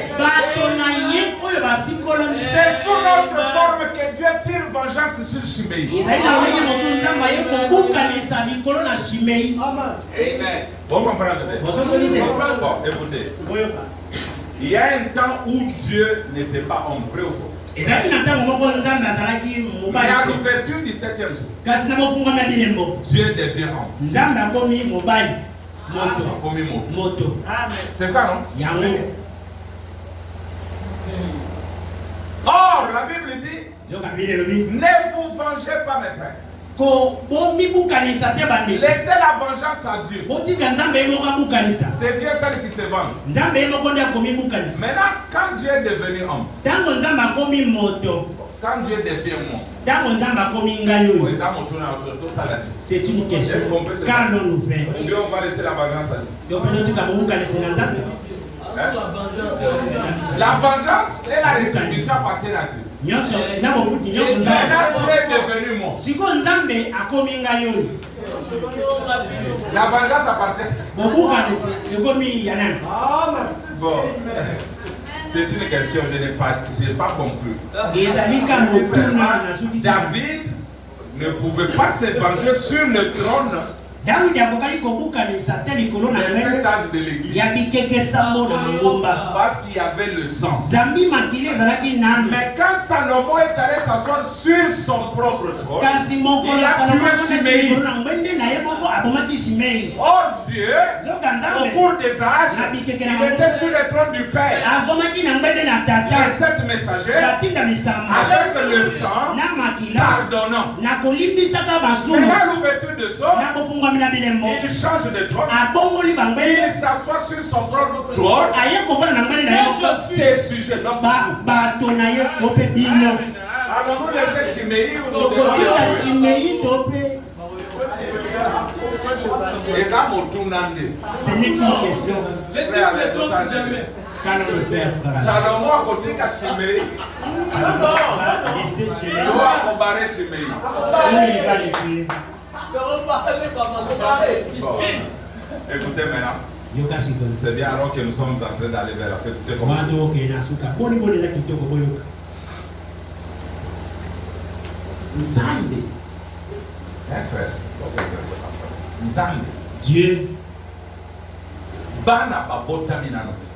C'est sous notre forme que Dieu tire vengeance sur Shimei. Amen. Vous comprenez? Bon, écoutez. Il y a un temps où Dieu n'était pas homme, vrai ou faux? Mais à l'ouverture du 7e jour, Dieu devient homme. C'est ça, non? Or, la Bible dit, ne vous vengez pas, mes frères. Laissez la vengeance à Dieu. C'est Dieu seul qui se venge. Maintenant, quand Dieu est devenu homme, quand Dieu devient homme, c'est une question. Car nous fait. On va laisser la vengeance à Dieu. La vengeance est la rétribution appartient à Dieu. nyonso na bofuti nyonso Maintenant, tu es devenu moi. siko nzambe akomi ngai oyo La vengeance appartient. bobukanisi ekomi ya nani Bon, c'est une question, je n'ai pas compris. ezali kambo tuna na suki David ne pouvait pas se venger sur le trône Dawidi akokaki kobukanisa te likolo na de cet ngai âge de l'église ya bikeke sambo na mongomba parce qu'il y avait le sang. zambi makili ezalaki nanu Mais quand Salomon est allé s'asseoir sur son propre trône, kasi mokolo il a Salomo tué akokaki Shimei. likolo na ngwende na ye moko abomaki Shimei Or Dieu, zoka au nzambe cours des âges, na bikeke na il était sur le trône du Père. azomaki na ngwende na Et tata cette messagère, batinda misama avec le sang, na makila pardonnant. na kolimbisaka basumu Mais là, l'ouverture de sang, na kofungwami na bilembo il change de trône. abongoli bangwende Il s'assoit sur son propre trône. aye kofanda na ngwende na ye moko Ces sujets, donc, bato na ye to mpe bino allons-nous laisser Shimei ou nous okotika demandons Shimei to mpe les âmes autour d'Andé. ce n'est qu'une question quand on le fait Salomon a côté qu'à Shimei. laisser Il Shimei doit comparer Shimei. il va le tuer Bon. Écoutez maintenant, yoka sikoyo c'est bien alors que nous sommes en train d'aller vers la fête. Écoutez comment bato okende na suka boni boni eza kitoko boyoka nzambe un frère. Nzambe. Dieu Bana babotami na notre.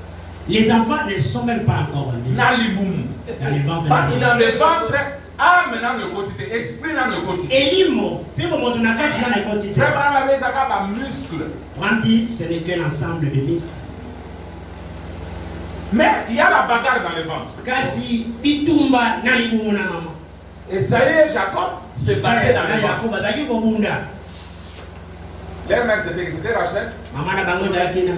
les enfants ne sont même pas encore nés Na libumu. dans les ventres Parce que de dans le ventre, âme na le quotidien, esprit na le quotidien. elimo mpe bomoto na kati na ekoti te Vraiment la maison a ba muscle. Randi, ce n'est qu'un ensemble de muscles. Mais il y a la bagarre dans le ventre. Kasi bitumba na libumu na mama. Esaïe et Jacob se battaient dans le ventre. Yakob azaki kobunda. Leur mère c'était Rachel. Mama na bango ezalaki na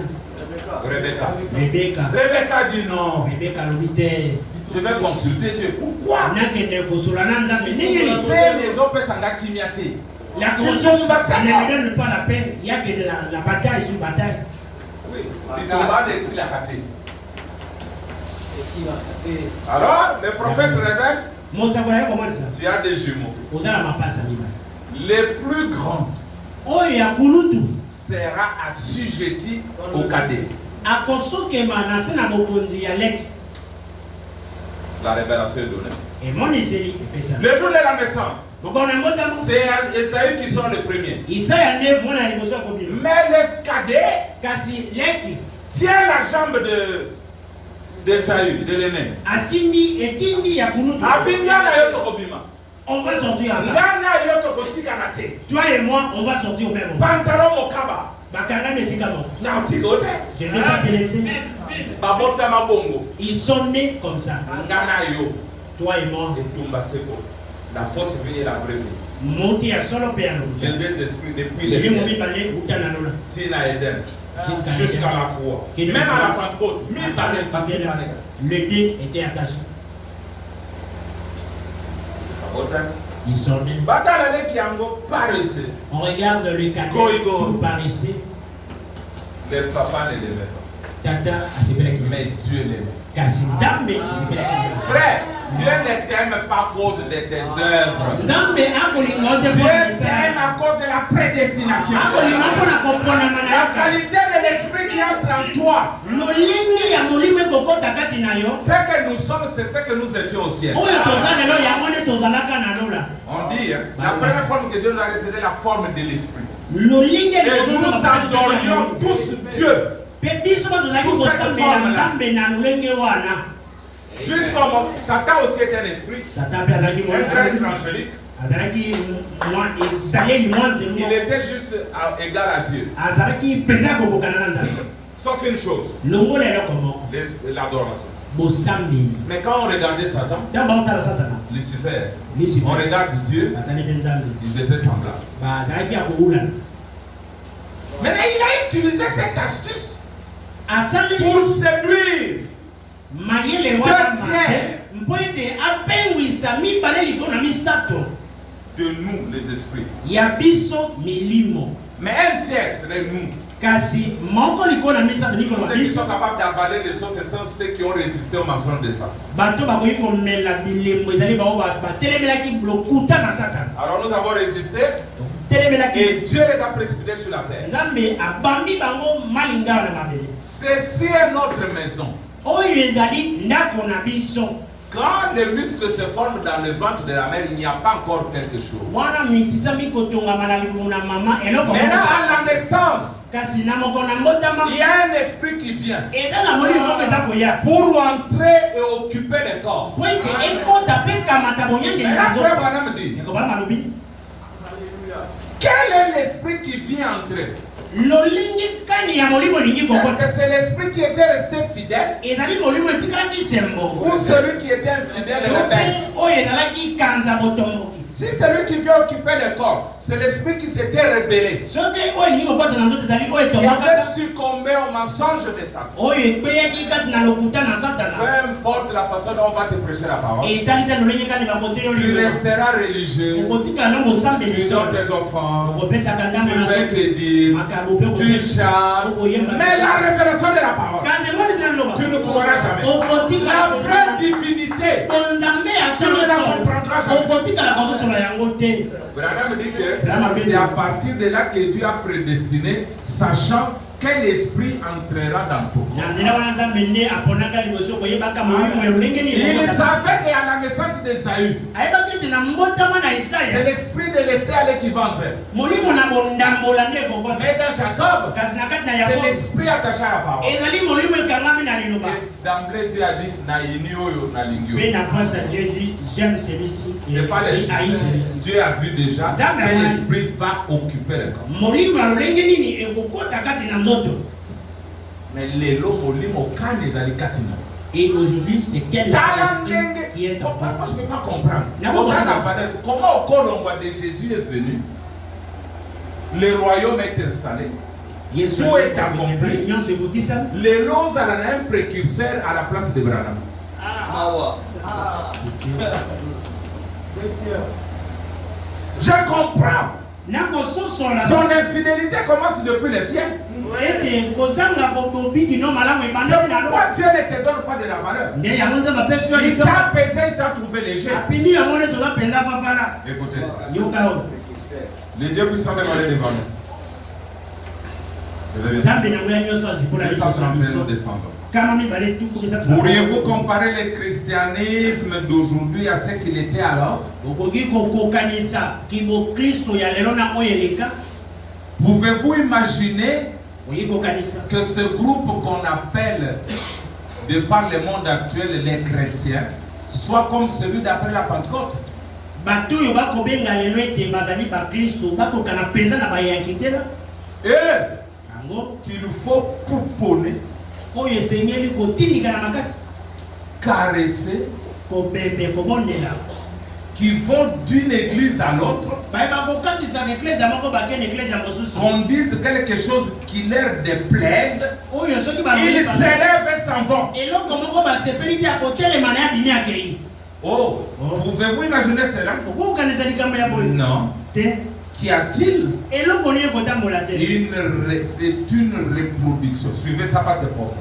Rebecca. Rebecca. Rebecca dit non. Rebecca alobi te. Je vais consulter Dieu. Pourquoi? Nakende kosola na nzambe ndenge Ces maisons peuvent s'engager. la conscience ne donne pas la paix. Il y a que la bataille sur bataille. Oui. Il tomba de la raté. Alors, le prophète révèle, Mosakola comment ça? tu as des jumeaux. Ozala mapasa liba. Le plus grand Oyo ya kulutu sera assujetti au cadet. akosokema na se na bokonzi ya leki. La révélation est donnée. Emoniseli epesa. Le jour de la naissance, Mokona mbota c'est Esaü qui sera le premier. Isaya nde mwana liboso ya kobima. Mais le cadet Kasi leki tient la jambe d'Esaü, de l'aîné. asimbi etindi ya kulutu. Abinyana yoto kobima. On va sortir ensemble. Ngana yoto kotika na te. Toi et moi, on va sortir au même moment. Pantalon mokaba. Bakanga mesika moko. Na otigote. Je ne vais pas te laisser. Babota mabongo. Ils sont nés comme ça. Ngana yo. Toi et moi. Etumba seko. La fausse vie et la vraie vie. Moti ya solo pe ya Les lokuta. deux esprits depuis les Elimu cieux. mibale utana lola. Tina Eden. Jusqu'à Jusqu'à Eden. la croix. Qui Même ne à peut la pas. Pentecôte. Mi bale pasi bale. Le dé était attaché. Babota. Ils sont nés. Batala le kiango paresse. On regarde le cadet Goïgo. tout paresseux. Le papa ne l'aimait pas. Tata asepelaki. Mais Dieu l'aimait. Kasi nzambe asepelaki. Frère, Dieu ne t'aime pas à cause de tes œuvres. Nzambe akolinga ote Dieu po. t'aime à cause de la prédestination. Akolinga mpona koponama na La yo. qualité de l'esprit qui entre en toi. Lolingi ya molimo ekokota kati na yo. Ce que nous sommes, c'est ce que nous étions au ciel. Oyo toza lelo yango nde tozalaka na lola. On dit, hein, la première forme que Dieu nous a laissé, c'est la forme de l'esprit. Lolingi Et nous adorions tous Dieu. Pe biso tozalaki kosambela nzambe na lolenge wana. Juste comme Satan aussi est un esprit, Satan mpe azalaki un très angélique. azalaki ezaleli mwa nzembo. Il était juste égal à Dieu. azalaki mpenza kobokana na nzambe. Sauf une chose, longola eloko moko l'adoration. bosambeli. Mais quand on regardait Satan, ntango baotala satana Lucifer, Lucifer. on regarde Dieu, batali mpe nzambe ils étaient semblables. bazalaki ya kowulana. Maintenant, il a utilisé cette astuce asaleli pour séduire mayele wana mabe mpo ete apengwisa mibale likolo na misato de nous les esprits. ya biso milimo. Mais un tiers, c'est nous. kasi moko likona misa niko Ceux qui sont capables d'avaler les choses, ce sont ceux qui ont résisté au mensonge de Satan. bato bakoki komela bilembo ezali bango batelemelaki lokuta na Satan. Alors nous avons résisté Telemelaki et Dieu les a précipités sur la terre. nzambe abambi bango malinga na mabele. Ceci est notre maison. Oyo ezali ndako na biso. Quand les muscles se forment dans le ventre de la mère, il n'y a pas encore quelque chose. Wana misisa mikotonga malalimu na mama eloko. Maintenant à la naissance, kasi na moko na mbotama il y a un esprit qui vient eza na moli moko eza koya pour entrer et occuper le corps. po ete ekota mpe kamata bonyangeli na Maintenant, nzoto. frère Branham dit, ekobala malobi quel est l'esprit qui vient entrer? lolingi kani ya molimo elingi Est-ce kokota que c'est l'esprit qui était resté fidèle ezali molimo etikalaki sembo ou celui qui était infidèle et mpe rebelle? oyo ezalaki kanza botomboki. Si celui qui vient occuper le corps, c'est l'esprit qui s'était rebellé, soki oyo elingi kokota na nzoto ezali oyo qui avait etombakaka succombé au mensonge de Satan. oyo ekweyaki kati na lokuta na Peu satana importe la façon dont on va te prêcher la parole, etali te lolenge kani bakote yo tu lelo resteras religieux, okotika na tu mosambeli donnes tes so offrandes, okopesaka tu ndambo na vas soki te dire, makambo mpe tu chantes, mais la révélation de la parole, kasi emonisa loba tu ne pourras jamais. okotika La vraie divinité, onzambe ya tu ne la comprendras jamais. okotikala kososola yango te. Branham dit que c'est à partir de là que Dieu a prédestiné, sachant quel esprit entrera dans toi. na nzela wana nzambe nde aponaka liboso koyebaka molimo ya lolenge nini Il ekokota. savait qu'à la naissance d'Esaü, ayebaki ete na mbotama na c'est Isaya l'esprit de laisser aller qui va entrer. molimo na bondambola nde ekokota. Mais dans Jacob, kasi na kati na c'est Yakobo l'esprit attaché à la parole. ezali molimo ekangami na liloba. Et d'emblée, Dieu a dit, na ini oyo na lingi mpe oyo. na pasa Dieu dit j'aime celui-ci C'est pas les et haïs celui-ci. Dieu a vu déjà quel esprit va occuper le corps. molimo ya lolenge nini ekokota kati na nzoto. Mais les lots molimo quand ils allaient katina. Et aujourd'hui, c'est quel esprit qui est en Moi, toi. je ne peux pas comprendre. D'abord, Comment au Colombo de Jésus est venu, le royaume est installé, Yesu tout est accompli. réunion se vous dit ça? Les lots a un précurseur à la place de Branham. Je comprends. nakososola Son infidélité commence depuis le ciel. ete kozanga kobiki no malamu C'est ebandaki na pourquoi lo Dieu ne te donne pas de la valeur. nde yango nzambe apesi yo Il litoko t'a pesé, il t'a trouvé léger. apimi yango nde toza mpenza fafala Écoutez ça. yoka oyo Le Dieu puissant demandait devant nous. nzambe nango ya nyonso azikola liboso na 231 biso descendants. kama mibale tukokisa Pourriez-vous comparer le christianisme d'aujourd'hui à ce qu'il était alors? okoki kokokanisa kibokristo ya lelo na oyo eleka Pouvez-vous imaginer okoki kokanisa que ce groupe qu'on appelle, de par le monde actuel, les chrétiens, soit comme celui d'après la Pentecôte? bato oyo bakobenga lelo ete bazali bakristo bakokana mpenza na bayanki te la Et yango qu'il faut pouponner, oyo esengeli kotindika na makasi caresser, kobembe kobondela qui vont d'une église à l'autre, bayeba kokatisaka eklezia moko bakende eklezia mosusu qu'on dise quelque chose qui leur déplaise, oyo soki ils s'élèvent et s'en vont. eloko moko basepeli te ya kotelema na ya bimi akei Oh, pouvez-vous imaginer cela? okokokanisa likambo ya boye Non. te Qu'y a-t-il? eloko nini ekotambola te C'est une reproduction. Suivez ça pas, c'est pauvre.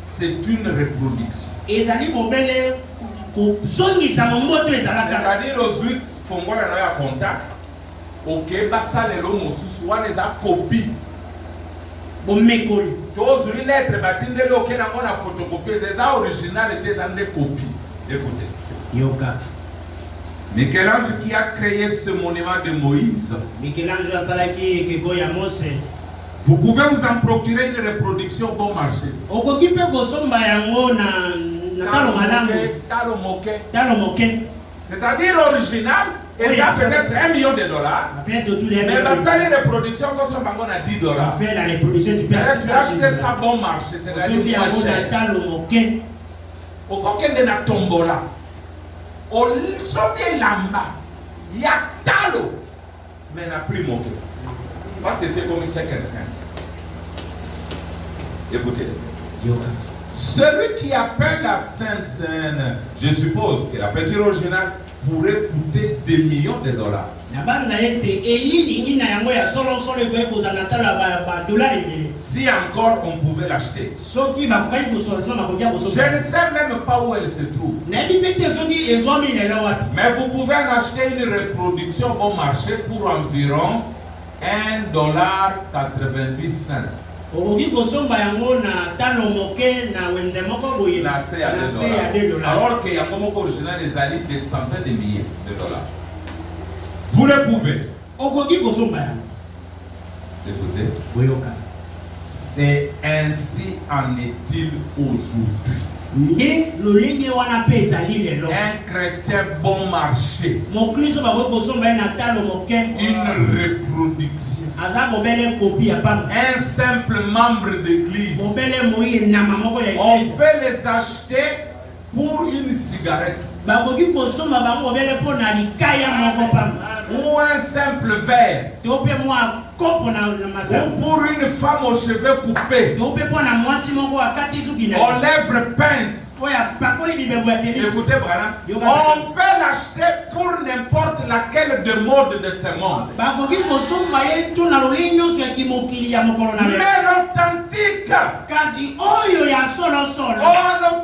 C'est une reproduction. ezali bobele kozongisa momboto ezalaka C'est-à-dire aujourd'hui, fongola na ya contact. Ok, basalelo mosusu wana eza copie. bomekoli Tozuli lettre batindeli ok nango na photocopie eza original te eza nde copie. Écoutez. yoka Michel-Ange qui a créé ce monument de Moïse, Michel-Ange asalaki ekeko ya Mose vous pouvez vous en procurer une reproduction bon marché. okoki mpe kosomba yango na talo malamu Talo moke. talo moke C'est-à-dire l'original, il y a peut-être $1 million. peut-être autour de Mais basali reproduction, quand on a $10. fait la reproduction tu peux Tu as acheté ça bon marché, c'est-à-dire osombi moins yango na cher. talo moke Au coquin na tombola, au sombi lamba, il y a talo, mais n'a plus moqué. Parce que c'est comme ça quelqu'un. Écoutez. yoka Celui qui appelle la Sainte Seine, je suppose que la petite originale, pourrait coûter des millions de dollars. Si encore on pouvait l'acheter. Je ne sais même pas où elle se trouve. Mais vous pouvez en acheter une reproduction bon marché pour environ $1.88. Alors qu'il y a un moment original des alliés des centaines de milliers de dollars. Vous le pouvez. Écoutez. C'est ainsi en est-il aujourd'hui. Un chrétien bon marché. Une reproduction. Un simple membre d'église. On peut les acheter pour une cigarette. Ou un simple verre. Ou pour une femme aux cheveux coupés. Aux lèvres peintes. Écoutez, Branham, on peut l'acheter pour n'importe laquelle de mode de ce monde. Mais l'authentique, on ne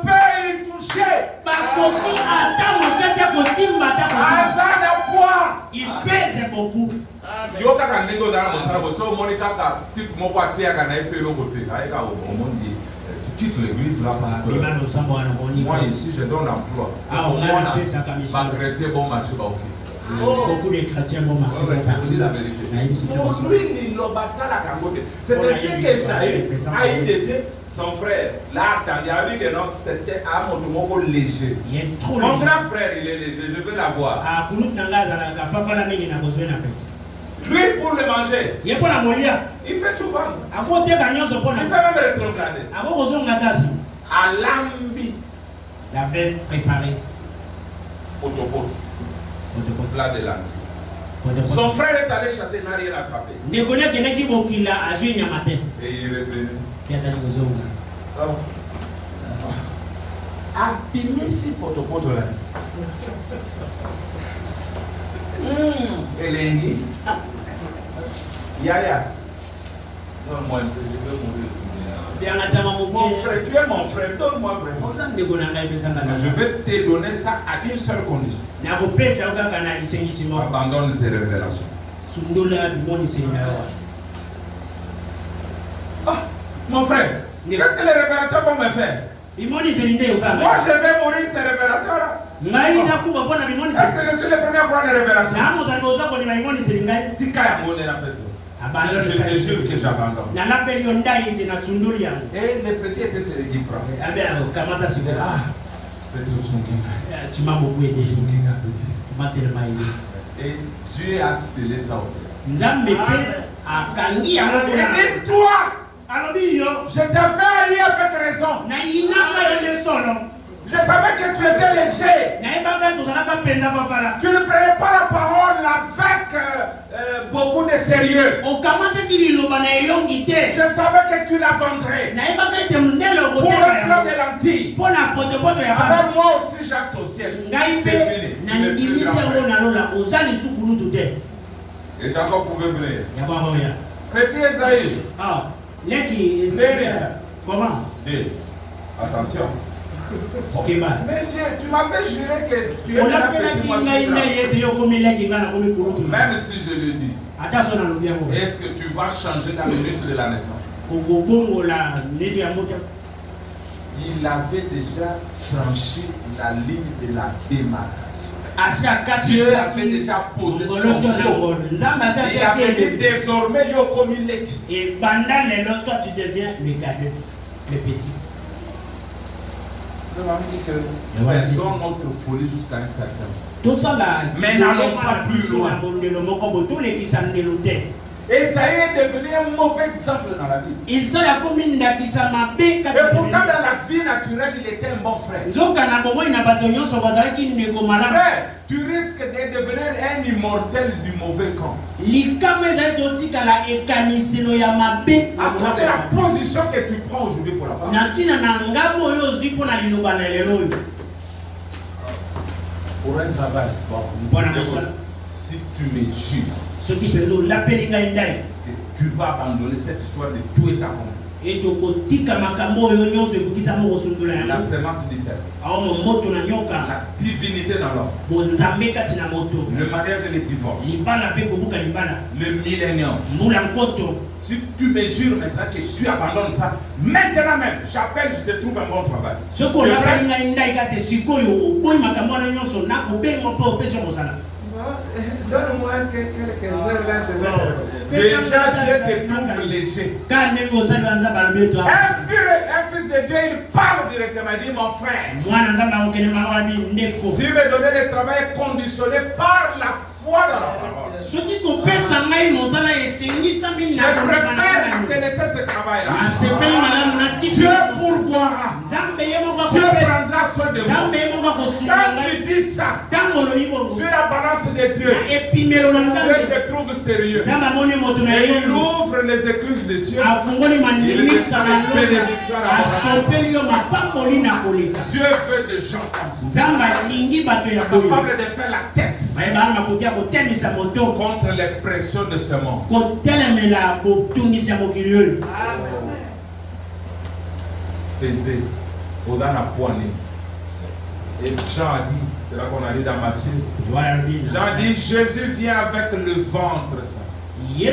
peut y toucher. Il pèse beaucoup. Tu quittes l'église là parce que moi ici je donne l'emploi. Ma chrétien bon marché. Beaucoup de chrétiens bon marché. C'est ainsi que Saïd a été son frère. Là, il a vu que c'était un mot léger. Mon grand frère, il est léger, je veux l'avoir. Lui, pour le manger, il peut tout vendre. Il peut même rétrograder. À l'ambi, la veille préparée. Plat de lentilles. Son frère est allé chasser, il n'a rien attrapé. Et il est revenu. Abimisi potopoto là. Elengi. Yaya. Donne-moi un peu, je veux mourir. Mon frère, tu es mon frère, donne-moi vraiment. Je vais te donner ça à une seule condition. Abandonne tes révélations. Ah, mon frère, qu'est-ce que les révélations vont me faire? Moi, je vais mourir ces révélations-là. Est-ce que je suis le premier à voir les révélations? Je te jure que j'abandonne. Et les petits étaient sur les guipras. Et Dieu a scellé ça aussi. Et toi, je t'avais allé avec raison. Je savais que tu étais léger. Tu ne prenais pas la parole avec beaucoup de sérieux. Je savais que tu la vendrais pour un plat de lentilles. Alors moi aussi j'acte au ciel. C'est fini. Et Jacob pouvait venir. Petit Esaïe. Comment? Attention. Mais tu m'avais juré que tu es un petit même si je le dis, est-ce que tu vas changer la minute de la naissance? Il avait déjà franchi la ligne de la démarcation. Dieu avait déjà posé son sceau. Il avait dit désormais Yokomileki. Et pendant les notes, toi tu deviens le cadet, le petit. Faisons notre folie jusqu'à un certain moment. Mais n'allons pas plus loin. Esaïe est devenu un mauvais exemple dans la vie. Et pourtant dans la vie naturelle, il était un bon frère. Frère, tu risques de devenir un immortel du mauvais camp. À cause de la position que tu prends aujourd'hui pour la femme. Pour un travail, bon, si tu me jures ce qui fait nous l'appel que tu vas abandonner cette histoire de tout est accompli. Et donc, tika makambo yo nyonso ekokisa mo kosundula yango. La semence du sel. Aomo moto na nyoka. La divinité dans l'homme. Bonzambe kati na moto. Le mariage et le divorce. Libana pe kobuka libana. Le millénium. Mbula nkoto. Si tu me jures maintenant que tu abandonnes ça, maintenant même, j'appelle, je te trouve un bon travail. Ce qu'on appelle une ndaïkate sikoyo, boy makambo na nyonso na ko bengo po pesa mosala. Donne-moi quelques heures là, je vais. Déjà, Dieu te trouve léger. Un fils de Dieu, il parle directement. Il dit, mon frère, si me donner le travail conditionné par la foi dans la parole, je préfère te laisser ce travail-là. Dieu pourvoira. Dieu prendra soin de moi. Quand tu dis ça, sur la balance de Dieu, Dieu te trouve sérieux. Et il ouvre les écluses des cieux. Dieu veut des gens comme ça, capables de faire la tête contre les pressions de ce monde. Pesé, Hosanna poigné. Et Jean a dit, c'est là qu'on a dit dans Matthieu. Jean dit, Jésus vient avec le ventre sain. Et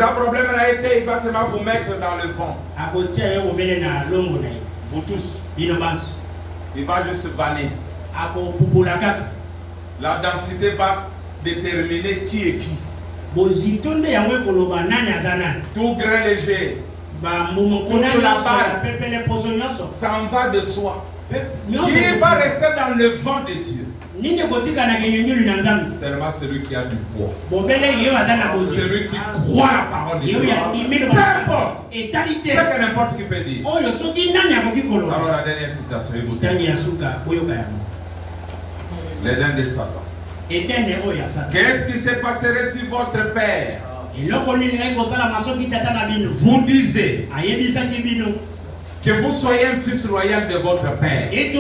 un problème a été, il va seulement vous mettre dans le vent. Vous tous. Il va juste vanner. La densité va déterminer qui est qui. Tout grain léger. Toute la barre. Ça en va de soi. Qui va rester dans le vent de Dieu? Seulement celui qui a du poids. Celui qui croit la parole de Dieu. Peu importe. C'est que n'importe qui peut dire. Alors la dernière citation, il vous dit. L'Éden de Satan. Qu'est-ce qui se passerait si votre père vous disait que vous soyez un fils royal de votre père et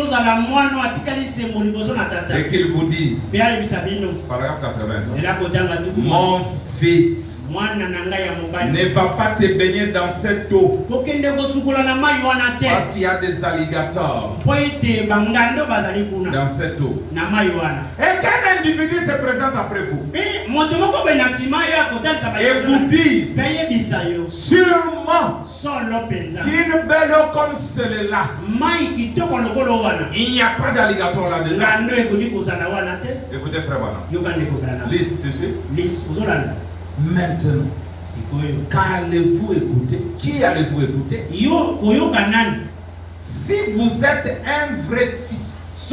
qu'il vous dise, paragraphe 80, mon fils ne va pas te baigner dans cette eau parce qu'il y a des alligators dans cette eau. Et qu'un individu se présente après vous et vous dise sûrement qu'une belle eau comme celle-là, il n'y a pas d'alligator là-dedans. Écoutez frère Branham, lise, tu suis? Maintenant, qu'allez-vous écouter? Qui allez-vous écouter? Si vous êtes un vrai fils,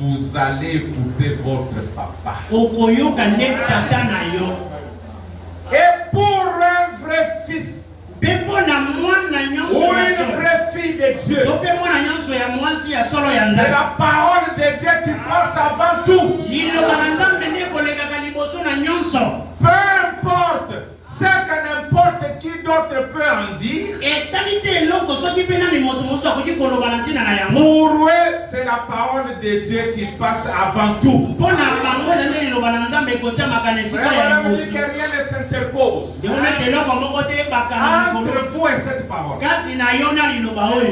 vous allez écouter votre papa. Et pour un vrai fils ou une vraie fille de Dieu, c'est la parole de Dieu qui passe avant tout. Peu importe ce que n'importe qui d'autre peut en dire, pour eux, c'est la parole de Dieu qui passe avant tout. Vraiment, dit que rien ne s'interpose entre vous et cette parole.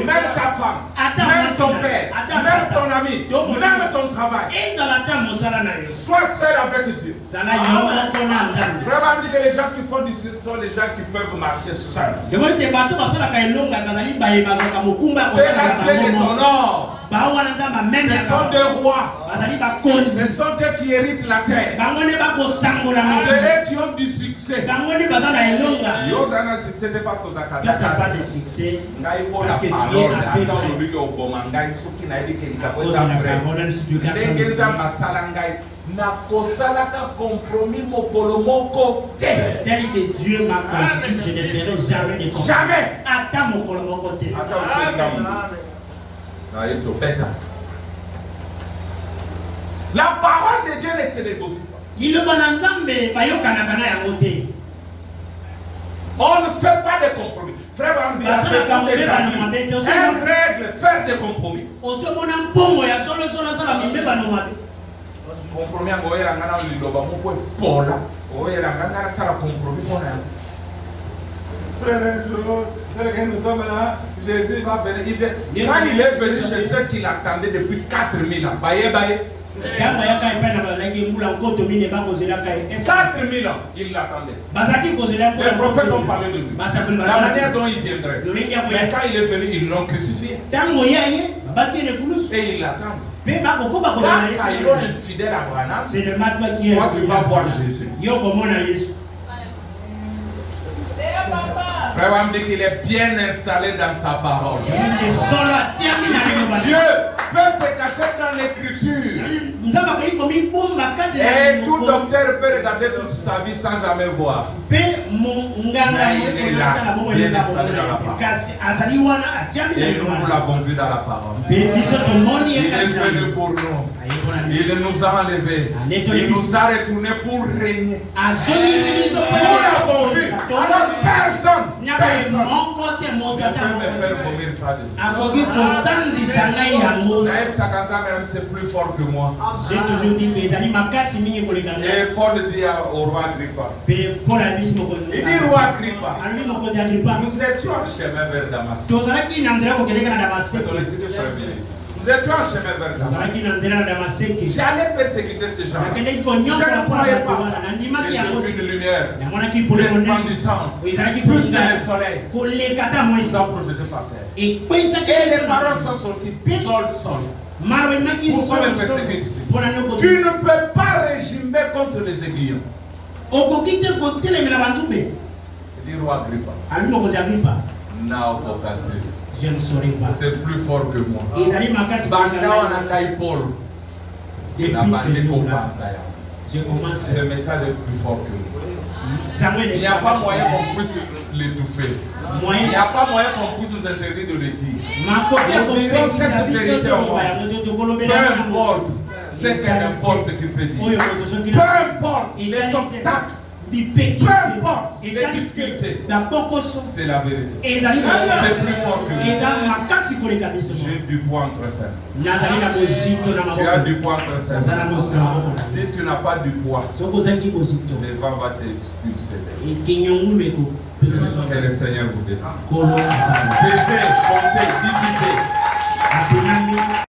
Même ta femme, même ton père, même ton ami, même ton travail. Sois seul avec Dieu. Vraiment, dit que les gens qui font du succès sont les gens qui peuvent marcher seuls. C'est la clé de son or. Ce sont des rois. Ce sont eux qui héritent la terre. Ceux qui ont du succès. Ils ont un succès parce que tu n'as pas de succès. Parce que tu es appelé. Tel que Dieu m'a conçu, je ne ferai jamais de compromis. Jamais. Attends mon côté. La parole de Dieu ne se négocie pas. On ne fait pas de compromis. Frère Bambi, Parce que quand on est dans le monde, une règle, faire des compromis. Compromis à Goya, on a eu le bambou pour Paula. Goya, on a ça la compromis pour elle. Frère, nous sommes là, Jésus va venir. Quand il est venu chez ceux qui l'attendaient depuis 4000 ans, baye baye. 4000 ans, il l'attendait. Les prophètes ont parlé de lui. La manière dont il viendrait. Mais quand il est venu, ils l'ont crucifié. Et ils l'attendent. Quand Caïro est fidèle à Branham, toi tu vas voir Jésus. Frère Bam dit qu'il est bien installé dans sa parole. Dieu peut se cacher dans l'écriture. Et tout docteur peut regarder toute sa vie sans jamais voir. Mais il est là, bien installé dans la parole. Et nous l'avons vu dans la parole. Il est venu pour nous. Il nous a enlevés. Il nous a retournés pour régner. Nous l'avons vu. Alors personne ne peut me faire vomir ça de c'est plus fort que moi. J'ai toujours dit que Et Paul dit au roi Agrippa. Il dit roi Agrippa. Nous étions en chemin vers Damas. Nous étions en chemin vers Damas. J'allais persécuter ces gens. Je ne croyais pas. Et j'ai vu une lumière resplendissante, plus que le soleil, sans projeter par terre. Et les paroles sont sorties, sol. Pourquoi me persécutes? Tu ne peux pas régimer contre les aiguillons. Il dit roi Agrippa. Je ne saurais pas. C'est plus fort que moi. Paul. Ce message est plus fort que moi. Il n'y a pas moyen qu'on puisse l'étouffer. Il n'y a pas moyen qu'on puisse nous interdire de le dire. Nous dirons cette vérité au monde. Peu importe ce que n'importe qui peut dire. Peu importe les obstacles. Peu importe les difficultés, c'est la vérité. C'est plus fort que nous. J'ai du poids entre ses mains. Tu as du poids entre ses mains. Si tu n'as pas du poids, le vent va t'expulser. Que le Seigneur vous bénisse. Comptez,